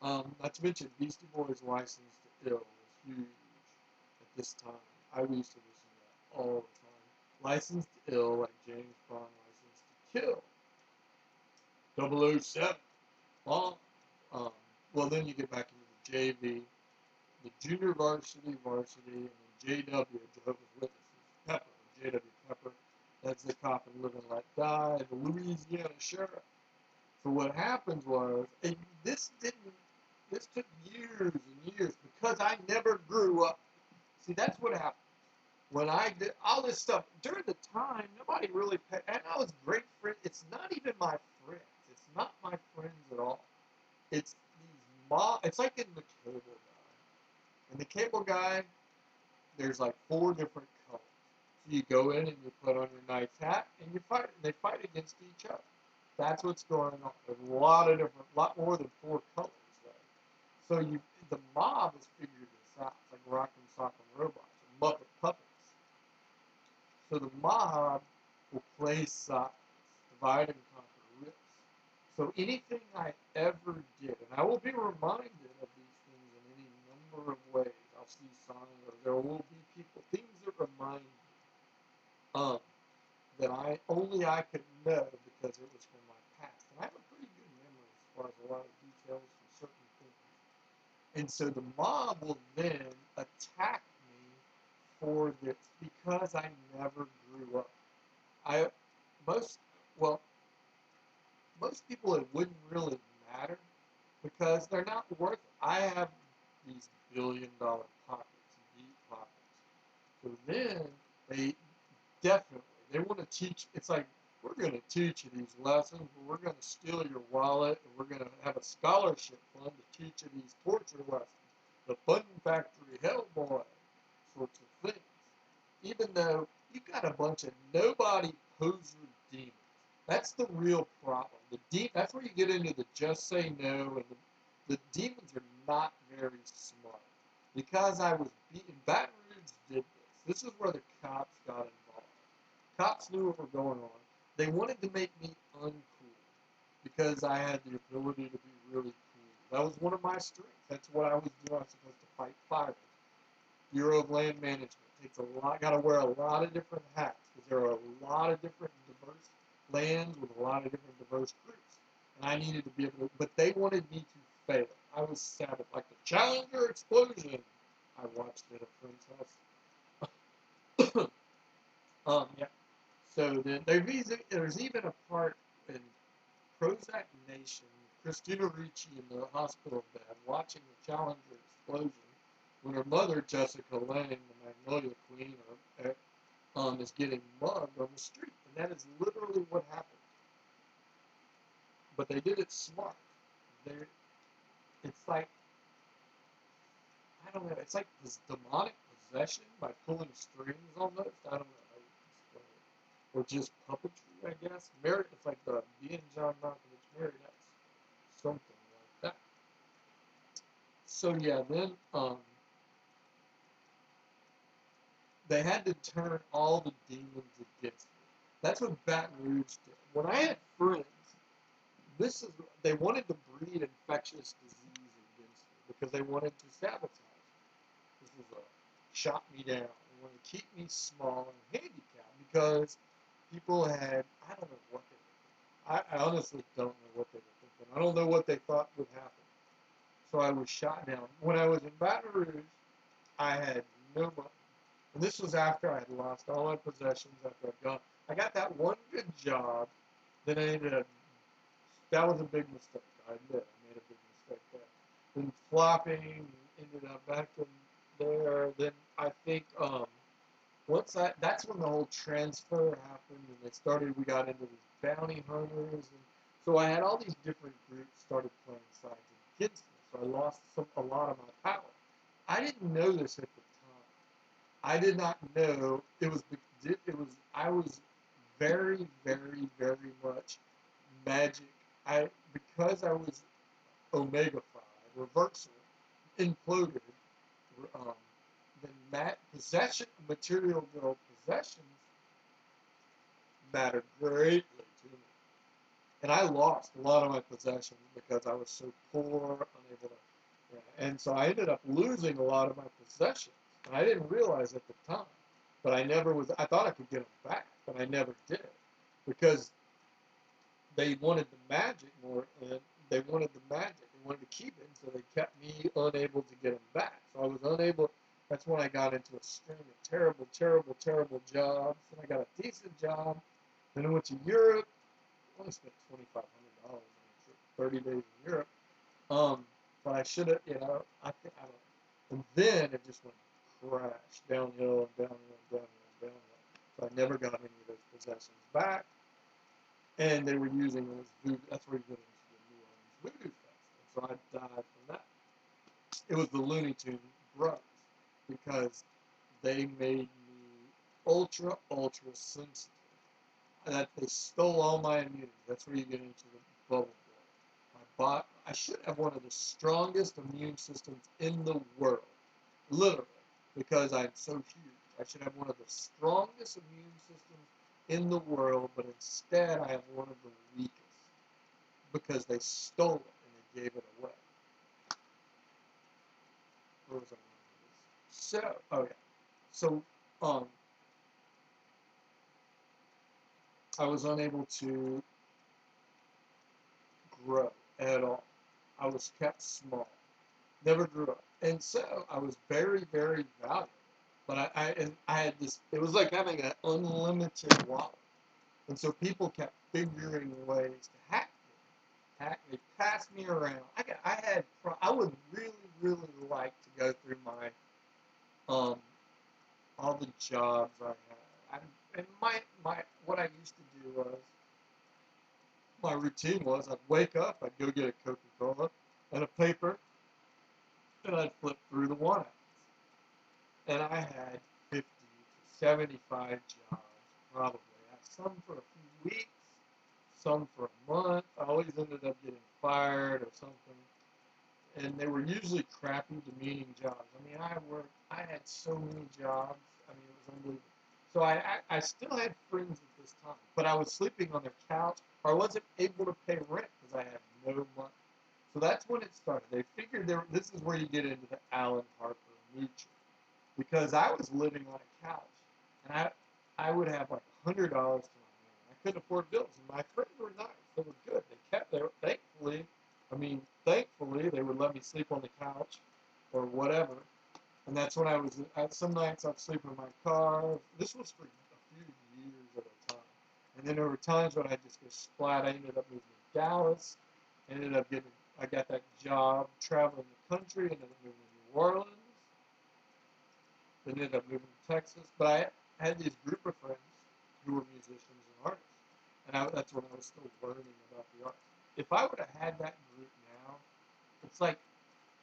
A: Not to mention, Beastie Boys' License to Ill was huge at this time. I used to listen to that all the time. License to Ill, like James Bond, License to Kill. 007. Well, then you get back into the JV, the junior varsity, and then JW, Jehovah's Witnesses. Pepper, JW Pepper. That's the Cop and Live and Let Die, the Louisiana Sheriff. So what happened was, and this took years and years because I never grew up. See, that's what happened. When I did all this stuff, during the time, nobody really paid, and I was great friends. It's not even my friends. It's not my friends at all. It's it's like in the cable guy. In the cable guy, there's like 4 different colors. So you go in and you put on your nice hat, and you fight, and they fight against each other. That's what's going on. There's a lot more than 4 colors. So the mob has figured this out. It's like Rock'em Sock'em Robots, or Muppet Puppets. So the mob will play sides, divide and conquer risk. So anything I ever did, and I will be reminded of these things in any number of ways. I'll see signs, or there will be people, things that remind me that I could know because it was from my past. And I have a pretty good memory as far as a lot of details from certain things. And so the mob will then attack me for this because I never grew up. Most people, it wouldn't really matter because they're not worth it. I have these billion-dollar pockets, deep pockets. So then they want to teach. It's like, we're going to teach you these lessons, but we're going to steal your wallet, and we're going to have a scholarship fund to teach you these torture lessons. The Fun Factory, Hellboy, sorts of things. Even though you got a bunch of nobody poser demons. That's the real problem. That's where you get into the just say no, and the demons are not very smart. Because I was beaten, Baton Rouge did this. This is where the cops got involved. Cops knew what was going on. They wanted to make me uncool because I had the ability to be really cool. That was one of my strengths. That's what I was doing. I was supposed to fight fires. Bureau of Land Management takes a lot. Got to wear a lot of different hats because there are a lot of different diverse lands with a lot of different diverse groups, and I needed to be able to. But they wanted me to fail. I was savage, like the Challenger explosion. I watched it at a friend's house. Yeah. So then there's even a part in Prozac Nation, Christina Ricci in the hospital bed watching the Challenger explosion when her mother, Jessica Lange, the Magnolia Queen, is getting mugged on the street. And that is literally what happened. But they did it smart. It's like, I don't know, it's like this demonic possession by pulling strings almost. I don't know how you explain it. Or just puppetry, I guess. It's like the being John Malkovich marionettes. Something like that. So yeah, then they had to turn all the demons against me. That's what Baton Rouge did. When I had friends, they wanted to breed infectious disease against me because they wanted to sabotage me. This was a shot me down. They wanted to keep me small and handicapped because people had, I don't know what they were thinking. I honestly don't know what they were thinking. I don't know what they thought would happen. So I was shot down. When I was in Baton Rouge, I had no money. And this was after I had lost all my possessions after I'd gone. I got that one good job. Then I ended up, that was a big mistake. I admit I made a big mistake there. Then flopping, ended up back in there. Then I think that's when the whole transfer happened and we got into these bounty hunters. And so I had all these different groups started playing sides against me. So I lost a lot of my power. I didn't know this at the time. I did not know I was very, very, very much magic. Because I was Omega 5, reversal, imploded, then material girl possessions mattered greatly to me. And I lost a lot of my possessions because I was so poor, unable to. Yeah. And so I ended up losing a lot of my possessions. And I didn't realize at the time. But I thought I could get them back, but I never did. Because they wanted the magic more, and they wanted to keep it, so they kept me unable to get them back. So I was unable. That's when I got into a string of terrible, terrible, terrible jobs. And I got a decent job. Then I went to Europe. I only spent $2,500 on a trip, 30 days in Europe. But I should have, I don't know. And then it just went crash downhill and downhill and downhill and downhill. So I never got any of those possessions back. And they were using those voodoo. That's where you get into the New Orleans Voodoo Fest. And so I died from that. It was the Looney Tunes brothers because they made me ultra, ultra sensitive. That they stole all my immunity. That's where you get into the bubble blow. I should have one of the strongest immune systems in the world, literally, because I'm so huge. I should have one of the strongest immune systems in the world, but instead I have one of the weakest because they stole it and they gave it away. Where was I going with this? So I was unable to grow at all. I was kept small, never grew up, and so I was very, very valuable. But I had this. It was like having an unlimited wallet. And so people kept figuring ways to hack me. They passed me around. I would really, really like to go through my, all the jobs I had. What I used to do was, my routine was, I'd wake up, I'd go get a Coca-Cola and a paper, and I'd flip through the one-outs. And I had 50 to 75 jobs, probably. I had some for a few weeks, some for a month. I always ended up getting fired or something. And they were usually crappy, demeaning jobs. I mean, I had so many jobs. I mean, it was unbelievable. So I still had friends at this time, but I was sleeping on their couch, or I wasn't able to pay rent because I had no money. So that's when it started. They figured this is where you get into the Alan Harper Mutual. Because I was living on a couch, and I would have like $100 to my name. I couldn't afford bills, and my friends were nice. They were good. Thankfully, they would let me sleep on the couch or whatever. And that's when some nights I'd sleep in my car. This was for a few years at a time. And then there were times when I just go splat. I ended up moving to Dallas. I got that job traveling the country. Ended up moving to New Orleans. Then ended up moving to Texas. But I had this group of friends who were musicians and artists. And that's when I was still learning about the arts. If I would have had that group now, it's like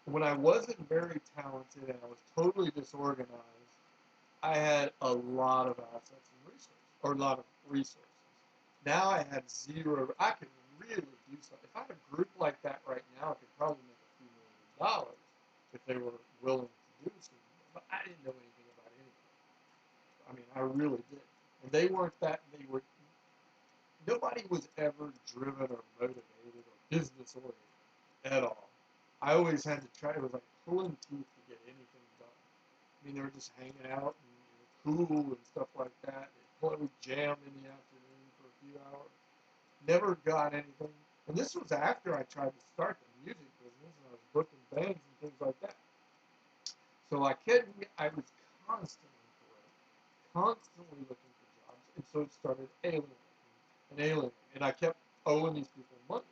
A: when I wasn't very talented and I was totally disorganized, I had a lot of assets and resources, or a lot of resources. Now I have zero. I could really do something. If I had a group like that right now, I could probably make a few $1 million if they were willing to do something. But I didn't know anything about anything. I mean, I really did. And they weren't that. Nobody was ever driven or motivated or business oriented at all. I always had to try. It was like pulling teeth to get anything done. I mean, they were just hanging out and cool and stuff like that. We'd jam in the afternoon for a few hours. Never got anything. And this was after I tried to start the music business and I was booking bands and things like that. So I was constantly looking for jobs, and so it started alienating. And I kept owing these people money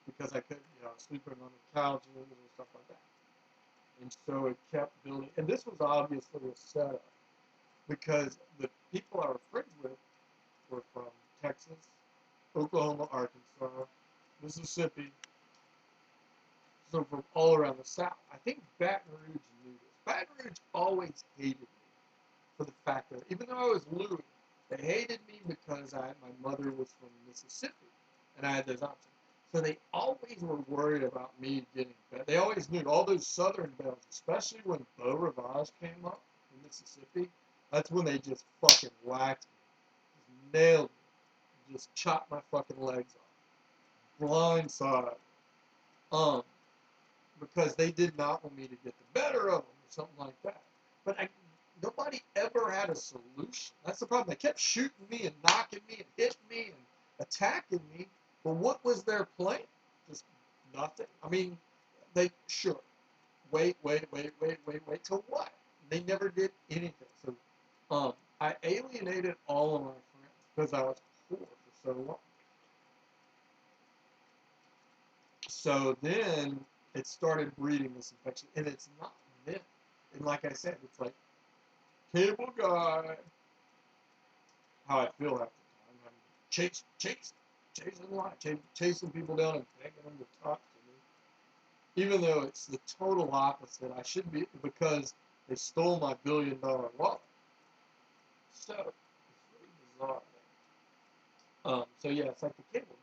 A: because I couldn't, sleeping on the couches and stuff like that. And so it kept building. And this was obviously a setup because the people I was friends with were from Texas, Oklahoma, Arkansas, Mississippi, so from all around the South. I think Baton Rouge knew this. Baton Rouge always hated me for the fact that even though I was Louis, they hated me because my mother was from Mississippi, and I had those options. So they always were worried about me getting bad. They always knew all those Southern belles, especially when Beau Rivage came up in Mississippi. That's when they just fucking whacked me, just nailed me, just chopped my fucking legs off, blindside, because they did not want me to get the better of them or something like that. But nobody ever had a solution. That's the problem. They kept shooting me and knocking me and hitting me and attacking me. But what was their plan? Just nothing. I mean, wait till what? They never did anything. So I alienated all of my friends because I was poor for so long. So then it started breeding this infection, and it's not them. And like I said, it's like cable guy. How I feel half the time. I'm chasing people down and begging them to talk to me. Even though it's the total opposite. I should be, because they stole my $1 billion wallet. So it's really bizarre. So yeah, it's like the cable guy.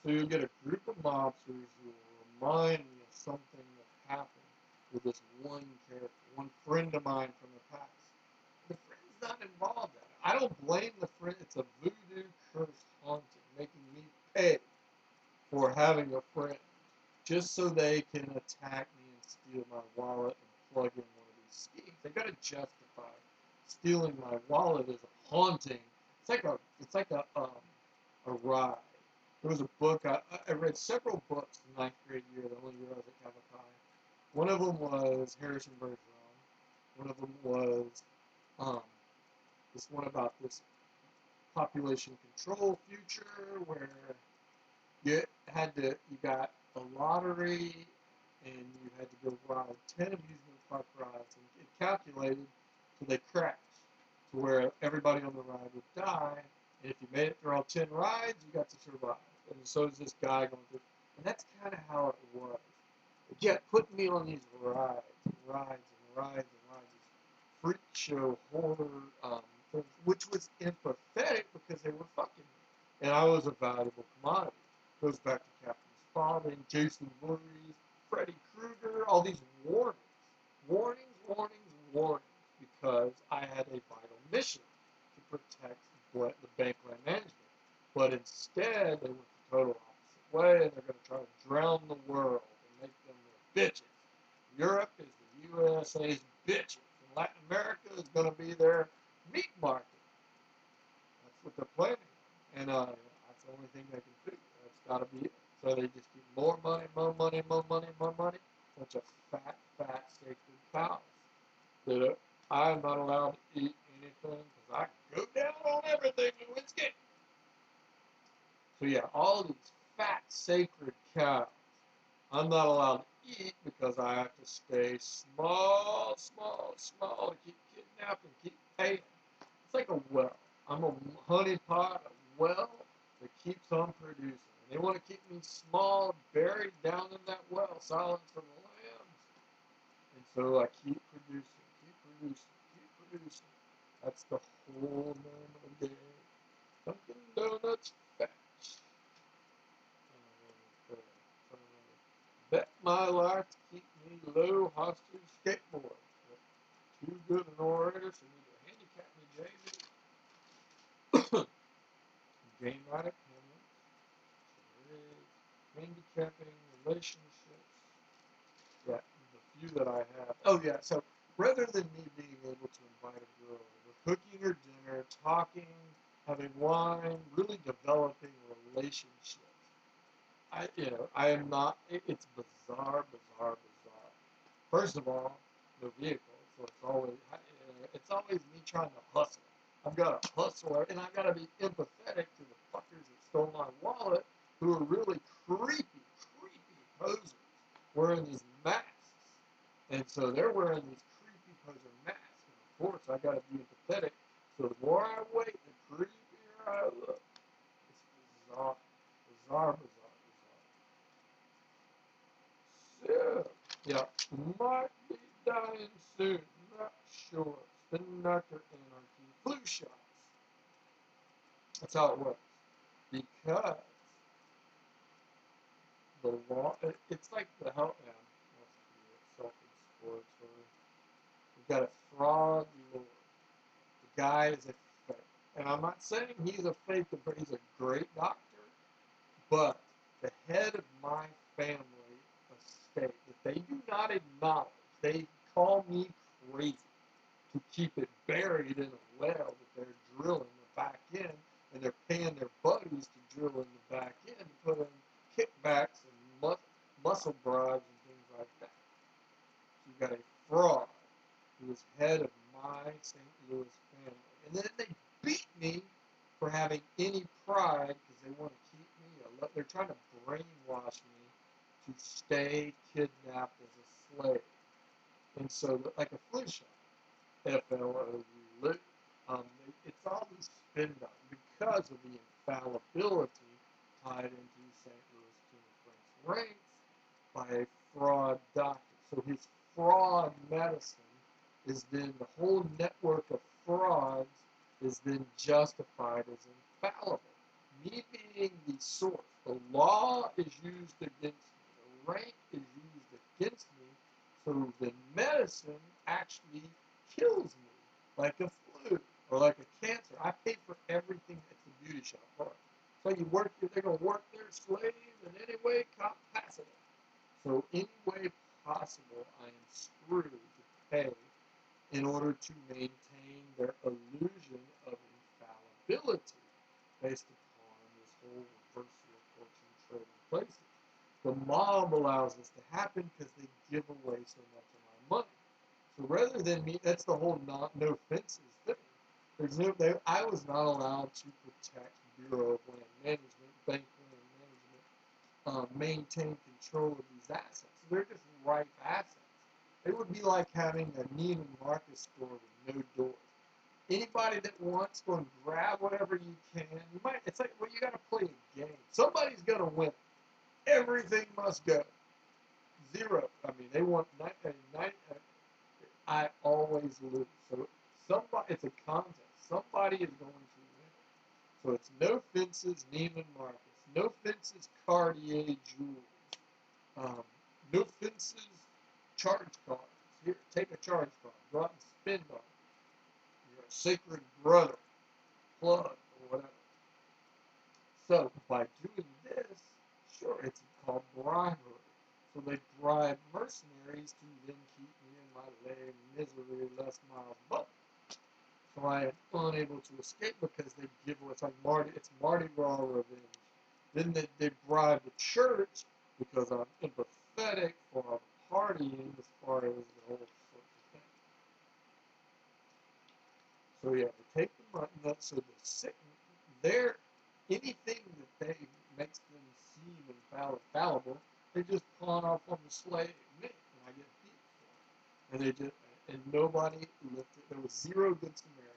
A: So you'll get a group of mobsters who will remind me of something that happened with this one character, one friend of mine from the past. The friend's not involved in it. I don't blame the friend. It's a voodoo curse haunting, making me pay for having a friend just so they can attack me and steal my wallet and plug in one of these schemes. They got to justify stealing my wallet as a haunting. It's like a ride. There was a book, I read several books in 9th grade year, the only year I was at Cavalcai. One of them was Harrison Bergeron. One of them was this one about this population control future where you got a lottery and you had to go ride 10 amusement park rides, and it calculated so they crashed to where everybody on the ride would die, and if you made it through all 10 rides, you got to survive. And so is this guy going through, and that's kind of how it was. It kept putting me on these rides, freak show horror things, which was empathetic because they were fucking me, and I was a valuable commodity. Goes back to Captain Spaulding, Jason Voorhees, Freddy Krueger, all these warnings, because I had a vital mission to protect the bankland management. But instead, they went the total opposite way, and they're going to try to drown the world and make them their bitches. Europe is the USA's bitches, and Latin America is going to be their meat market. That's what they're planning. And that's the only thing they can do. That's got to be it. So they just keep more money. Bunch of fat, sacred cows. That I'm not allowed to eat anything because I go down on everything, LouInSki. So yeah, all these fat, sacred cows, I'm not allowed to eat because I have to stay small, small, small to keep kidnapping, keep paying. It's like a well. I'm a honey pot, a well that keeps on producing. And they want to keep me small, buried down in that well, silent from the lambs. And so I keep producing, keep producing, keep producing. That's the whole name of the game. Dunkin' Donuts fetch. Bet my life to keep me low hostage skateboard. Too good an orator for me to handicap me, JV. Game addict, handicapping relationships. Yeah, the few that I have. Oh yeah, so rather than me being able to invite a girl over, cooking her dinner, talking, having wine, really developing relationships, I am not. It's bizarre, bizarre, bizarre. First of all, no vehicle, so it's always me trying to hustle. I've got to hustle, and I've got to be empathetic to the fuckers that stole my wallet, who are really creepy, creepy posers wearing these masks. And so they're wearing these creepy poser masks. And of course, I got to be empathetic. So the more I wait, the creepier I look. It's bizarre, bizarre, bizarre, bizarre. So, yeah, might be dying soon. Not sure. Spin doctor anarchy. Flu shots. That's how it works. Because the law, it's like the health now. Self-explanatory. We've got a fraud lord. The guy is a fake. And I'm not saying he's a fake, but he's a great doctor. But the head of my family estate, that they do not acknowledge, they call me crazy to keep it buried in a well that they're drilling the back end, and they're paying their buddies to drill in the back end to put in kickbacks and muscle bribes and things like that. So you've got a fraud who is head of my St. Louis family. And then they beat me for having any pride because they want to keep me. They're trying to brainwash me to stay kidnapped as a slave. And so, like a flu shot, FLOU, it's all these spin doctors because of the infallibility tied into St. Louis King Frank's ranks by a fraud doctor. So his fraud medicine is then, the whole network of frauds is then justified as infallible. Me being the source, the law is used against me, the rank is used against me, so the medicine actually kills me, like a flu or like a cancer. I pay for everything at the beauty shop. So you work, they're going to work their slaves in any way possible. So any way possible, I am screwed to pay in order to maintain their illusion of infallibility based upon this whole reversal of fortune trading places. The mob allows this to happen because they give away so much of my money. So rather than me, that's the whole no fences thing. I was not allowed to protect Bureau of Land Management, Bank Land Management, maintain control of these assets. So they're just ripe assets. It would be like having a Neiman Marcus store with no doors. Anybody that wants, go and grab whatever you can. It's like, well, you got to play a game. Somebody's going to win. Everything must go. Zero. I mean, they want I always lose. So it's a contest. Somebody is going to win. So it's no fences, Neiman Marcus. No fences, Cartier jewels. No fences, charge cards. Here, take a charge card. Go out and spend on it. You're a sacred brother, plug, or whatever. So by doing this, sure, it's called bribery. So they bribe mercenaries to then keep me in my leg misery less miles above. So I am unable to escape because they give away. It's Mardi Gras revenge. Then they bribe the church because I'm empathetic for partying as far as the whole sort of thing. So yeah, they take the money. So the sick, anything that they off on the slave, me, and I get beat for it. And they just, and nobody lifted. There was 0 good Samaritans.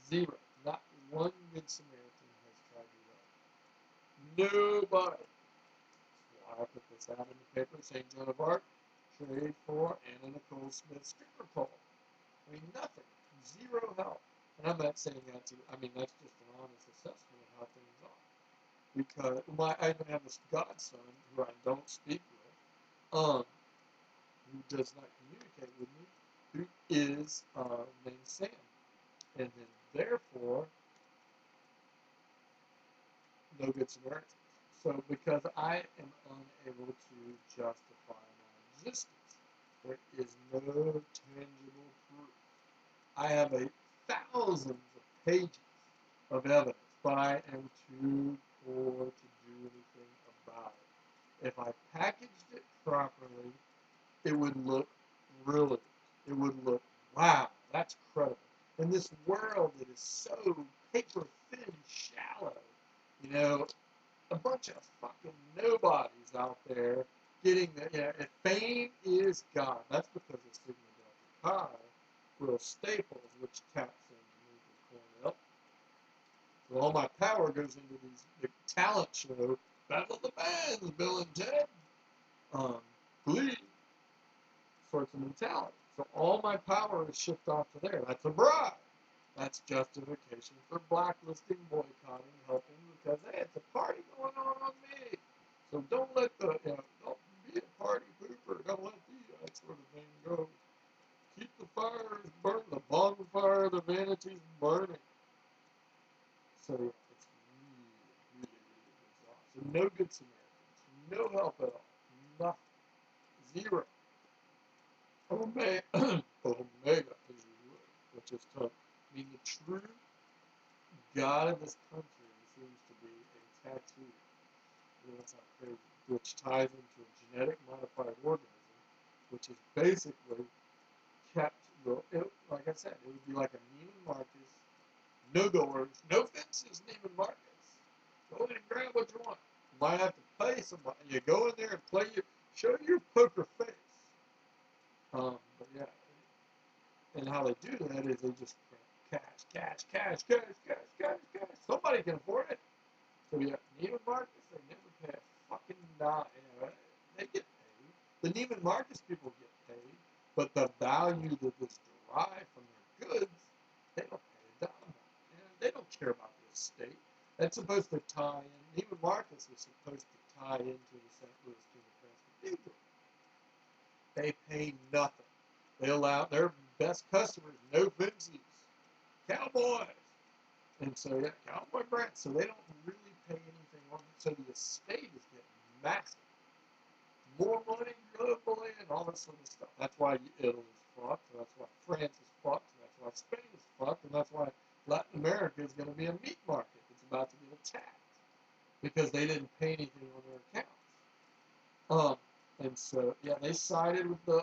A: 0. Not one good Samaritan has tried to help. Nobody. That's why I put this out in the paper. St. Joan of Arc, trade for Anna Nicole Smith stripper pole. I mean, nothing. 0 help. And I'm not saying that to, I mean, that's just an honest assessment of how things are. Because I even have this godson who I don't speak with, who does not communicate with me, who is named Sam. And then, therefore, no good Samaritans. So, because I am unable to justify my existence, there is no tangible proof. I have thousands of pages of evidence, but I am too poor to do anything about it. If I packaged it properly, it would look brilliant. It would look, wow, that's credible. In this world that is so paper thin, shallow, you know, a bunch of fucking nobodies out there getting the, you know, if fame is God, that's because of Sigma Delta Chi, Will Staples, which taps into Cornell. So all my power goes into the talent show, Battle of the Bands, Bill and Ted, Glee, sorts of mentality. So all my power is shipped off to there. That's a bribe. That's justification for blacklisting, boycotting, helping, because, hey, it's a party going on me. So don't let the, you know, don't be a party pooper. Don't let that sort of thing go. Keep the fires burning, the bonfire of the vanities burning. So it's really, really bizarre. So no good Samaritans, no help at all, nothing, 0. Omega is which is tough. I mean, the true God of this country seems to be a tattoo. You know, that's not crazy. Which ties into a genetic modified organism, which is basically kept, like I said, it would be like a Neiman Marcus, no doors, no fences, Neiman Marcus. Go in and grab what you want. You might have to pay somebody. You go in there and play show your poker face. But yeah, and how they do that is they just cash. Somebody can afford it. So yeah, Neiman Marcus, they never pay a fucking dime. You know, they get paid. The Neiman Marcus people get paid, but the value that is derived from their goods, they don't pay a dime. You know, they don't care about the estate. That's supposed to tie in. Neiman Marcus is supposed to tie into the St. Louis King of Cathedral. They pay nothing. They allow their best customers no fences, cowboys, and so yeah, cowboy brands. So they don't really pay anything on it. So the estate is getting massive, more money globally, and all this sort of stuff. That's why Italy is fucked. And that's why France is fucked. And that's why Spain is fucked. And that's why Latin America is going to be a meat market. It's about to get attacked because they didn't pay anything on their accounts. And so yeah, they sided with the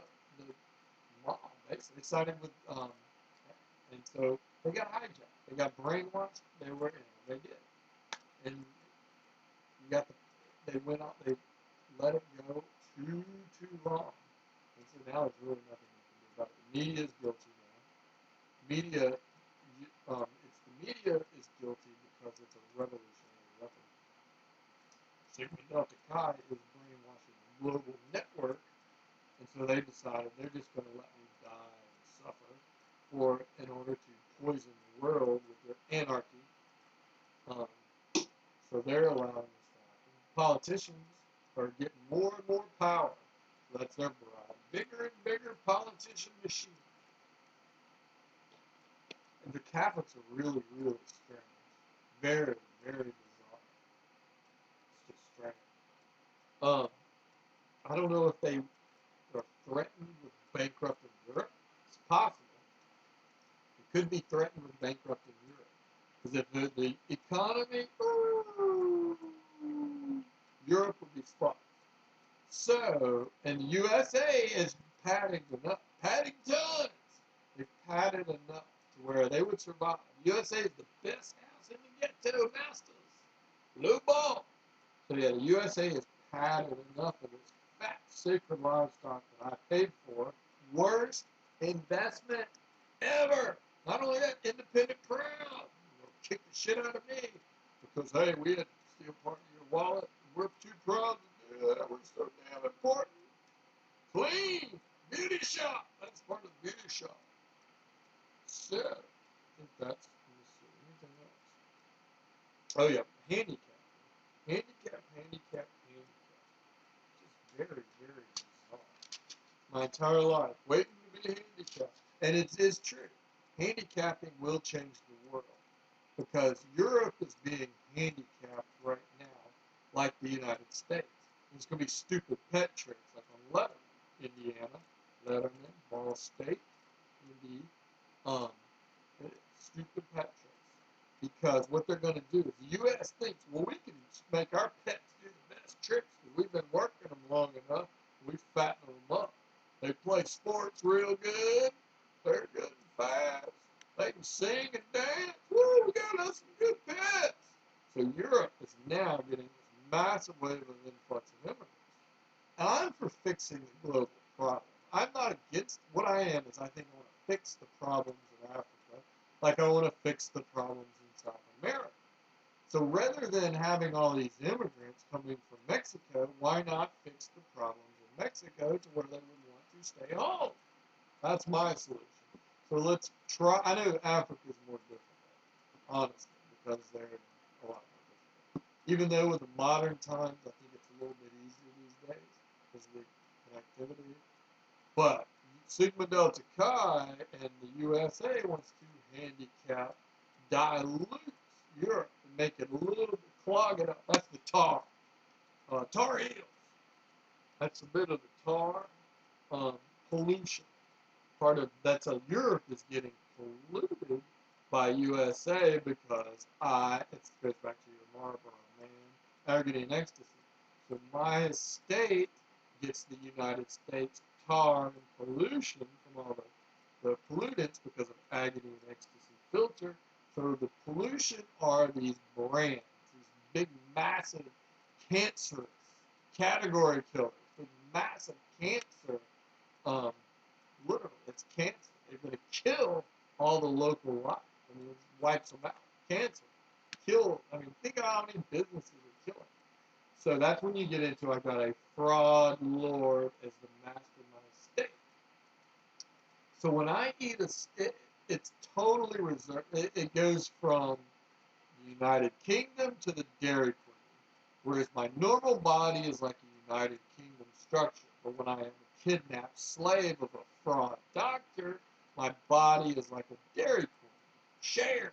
A: mob. Basically, they sided with and so they got hijacked. They got brainwashed. They were, they did, and you got they went out. They let it go too long. And so now there's really nothing you can do about it. The media is guilty now. Media, it's the media is guilty because it's a revolutionary weapon. Sigma Delta Chi is brainwashing the global network, and so they decided they're just going to let me die and suffer, or in order to poison the world with their anarchy. So they're allowing this to happen. Politicians are getting more and more power. So that's their bribe. Bigger and bigger politician machine. And the Catholics are really, really strange. Very, very bizarre. It's just strange. I don't know if they are threatened with bankrupting Europe. It's possible. It could be threatened with bankrupting Europe. Because if the economy, Europe would be fucked. So, and the USA is padding enough, padding tons. They've padded enough to where they would survive. USA is the best house in the ghetto, masters. Low ball. So yeah, the USA is padded enough of its fat, sacred livestock that I paid for. Worst investment ever. Not only that, independent proud. Kick the shit out of me because, hey, we had to steal part of your wallet. We're too proud to do that. We're so damn important. Clean. Beauty shop. That's part of the beauty shop. So, I think that's, let me see, anything else? Oh, yeah, handicap. Handicap. Just very, very bizarre. My entire life, waiting to be handicapped. And it is true. Handicapping will change the world. Because Europe is being handicapped right now, like the United States. There's going to be stupid pet tricks, like on Letterman, Indiana, Letterman, Ball State, indeed. Stupid pet tricks. Because what they're going to do is the U.S. thinks, well, we can make our pets do the best tricks because we've been working them long enough. We fatten them up. They play sports real good. They're good and fast. They can sing and dance. Woo, we got us some good pets. So Europe is now getting this massive wave of influx of immigrants. And I'm for fixing the global problem. I'm not against, what I am is I think I want to fix the problems in Africa like I want to fix the problems in South America. So rather than having all these immigrants coming from Mexico, why not fix the problems in Mexico to where they would want to stay home? That's my solution. So let's try. I know Africa is more difficult, honestly, because they're a lot more difficult. Even though with the modern times, I think it's a little bit easier these days because of the connectivity. But Sigma Delta Chi and the USA wants to handicap, dilute Europe and make it a little bit, clog it up. That's the tar. Tar heels. That's a bit of the tar pollution. Part of that's how Europe is getting polluted by USA because it goes back to your MarLBoro Man, Agony XTC. So my estate gets the United States tar and pollution from all the pollutants because of Agony and Ecstasy filter. So the pollution are these brands, these big, massive, cancerous category killers, big, massive cancer. Literally, it's cancer. They're going to kill all the local life. I mean, it wipes them out. Cancer. Kill. I mean, think of how many businesses are killing. So that's when you get into, I've got a fraud lord as the master of my estate. So when I eat it's totally reserved. It goes from the United Kingdom to the Dairy Queen. Whereas my normal body is like a United Kingdom structure. But when I am a kidnapped slave of a fraud doctor, my body is like a Dairy Queen. Shares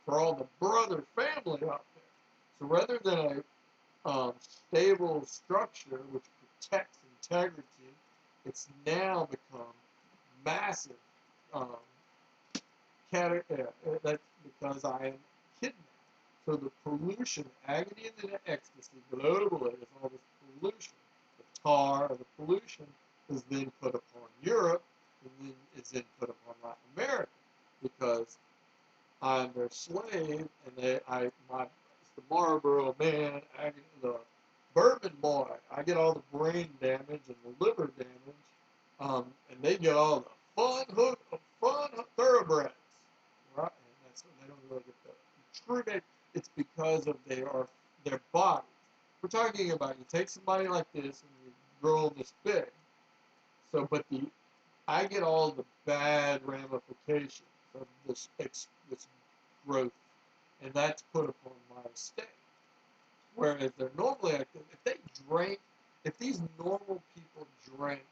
A: for all the brother family out there. So rather than a stable structure which protects integrity, it's now become massive. That's because I am kidnapped. So the pollution, agony and the ecstasy globally is all this pollution. The tar of the pollution is then put upon Europe and then is then put upon Latin America because I'm their slave and it's the MarLBoro Man, the bourbon boy. I get all the brain damage and the liver damage, and they get all the fun thoroughbreds, right? And that's when they don't really get the true. It's because of their bodies. We're talking about you take somebody like this and you grow them this big. So, but I get all the bad ramifications of this growth, and that's put upon my estate. Whereas they're normally like this. If they drank, if these normal people drank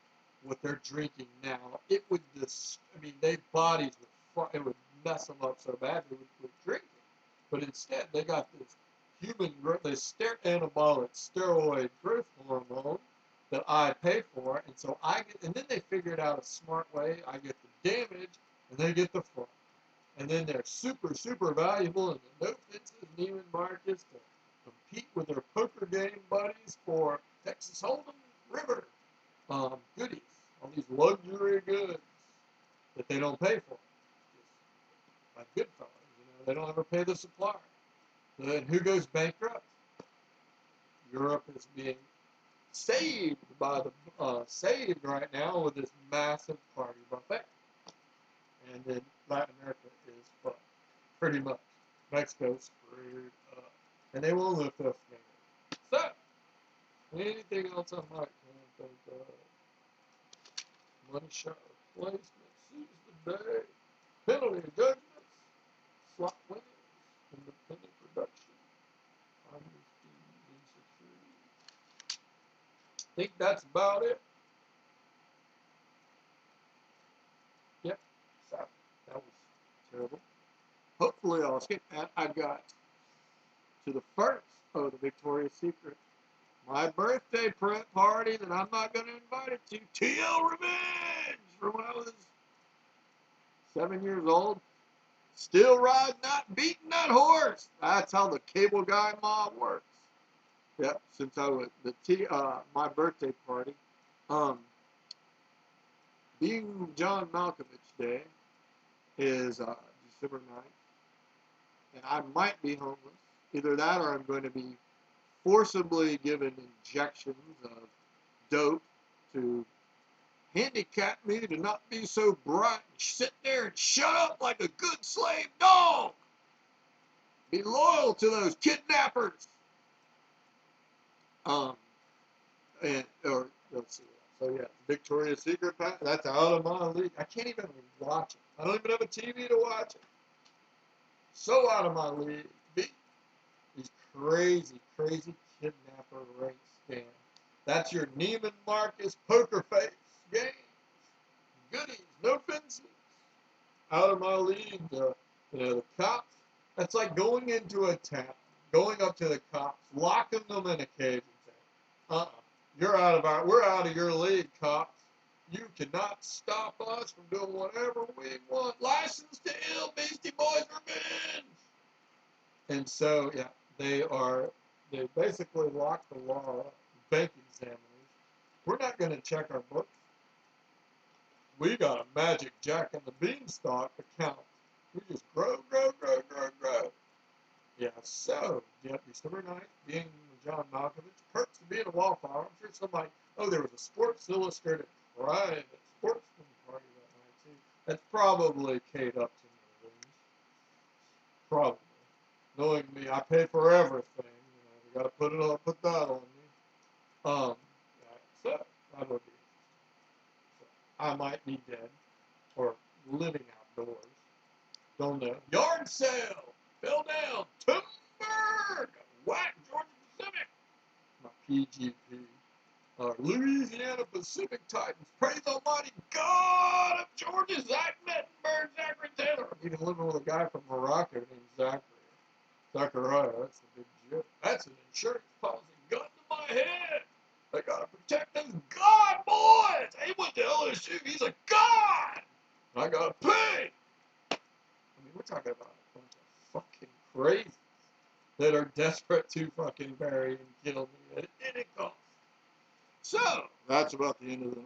A: what they're drinking now, it would their bodies it would mess them up so bad they would quit drinking. But instead, they got this anabolic steroid growth hormone that I pay for, and so and then they figured out a smart way. I get the damage, and they get the fun. And then they're super, super valuable in the no fences Neiman Marcus to compete with their poker game buddies for Texas Hold'em River goodies, all these luxury goods that they don't pay for. Just like good fellas, they don't ever pay the supplier. So then who goes bankrupt? Europe is being saved by the saved right now with this massive party buffet. And then Latin America is fucked, pretty much. Mexico's screwed up, and they won't lift their finger. So, anything else I might think of? Money shot replacement, seize the day, penalty judgments, slot winners, independent production, insecurity. I think that's about it. Yep, so that was terrible. Hopefully I'll skip that. I got to the first of the Victoria's Secret, my birthday party that I'm not going to invite it to. TL Revenge from when I was 7 years old. Still riding, not beating that horse. That's how the cable guy mob works. Yep, since I was my birthday party. Being John Malkovich Day is December 9th. And I might be homeless. Either that or I'm going to be forcibly given injections of dope to handicap me to not be so bright and sit there and shut up like a good slave dog. Be loyal to those kidnappers. Let's see. So yeah, Victoria's Secret, that's out of my league. I can't even watch it. I don't even have a TV to watch it. So out of my league. These crazy, crazy kidnapper rape scam. That's your Neiman Marcus poker face games. Goodies, no fences. Out of my league, the cops. That's like going into a town, going up to the cops, locking them in a cage and saying, we're out of your league, cops. You cannot stop us from doing whatever we want. License to ill, Beastie Boys revenge. And so, yeah, they basically lock the law up. Bank examiners. We're not going to check our books. We got a magic Jack and the Beanstalk account. We just grow. Yeah, so, yeah, December 9th, being John Malkovich, perks to being a wallflower. I'm sure somebody, there was a Sports Illustrated private sportsman party that night, too. That's probably Kate Upton. Probably. Knowing me, I pay for everything. You got to put that on me. So, that would be. So, I might be dead or living outdoors. Don't know. Yard sale! Fell down! Timber! Whack! Georgia Pacific! My PGP. Louisiana Pacific Titans. Praise Almighty God of Georgia! Zach Mettenberg, Zachary Taylor. I'm even living with a guy from Morocco named Zachary. Zachariah, that's the big joke. That's an insurance policy gun to my head. I gotta protect those God boys. He went to LSU. He's a God. I gotta pay. I mean, we're talking about a bunch of fucking crazies that are desperate to fucking bury and kill me at any cost. So, that's about the end of the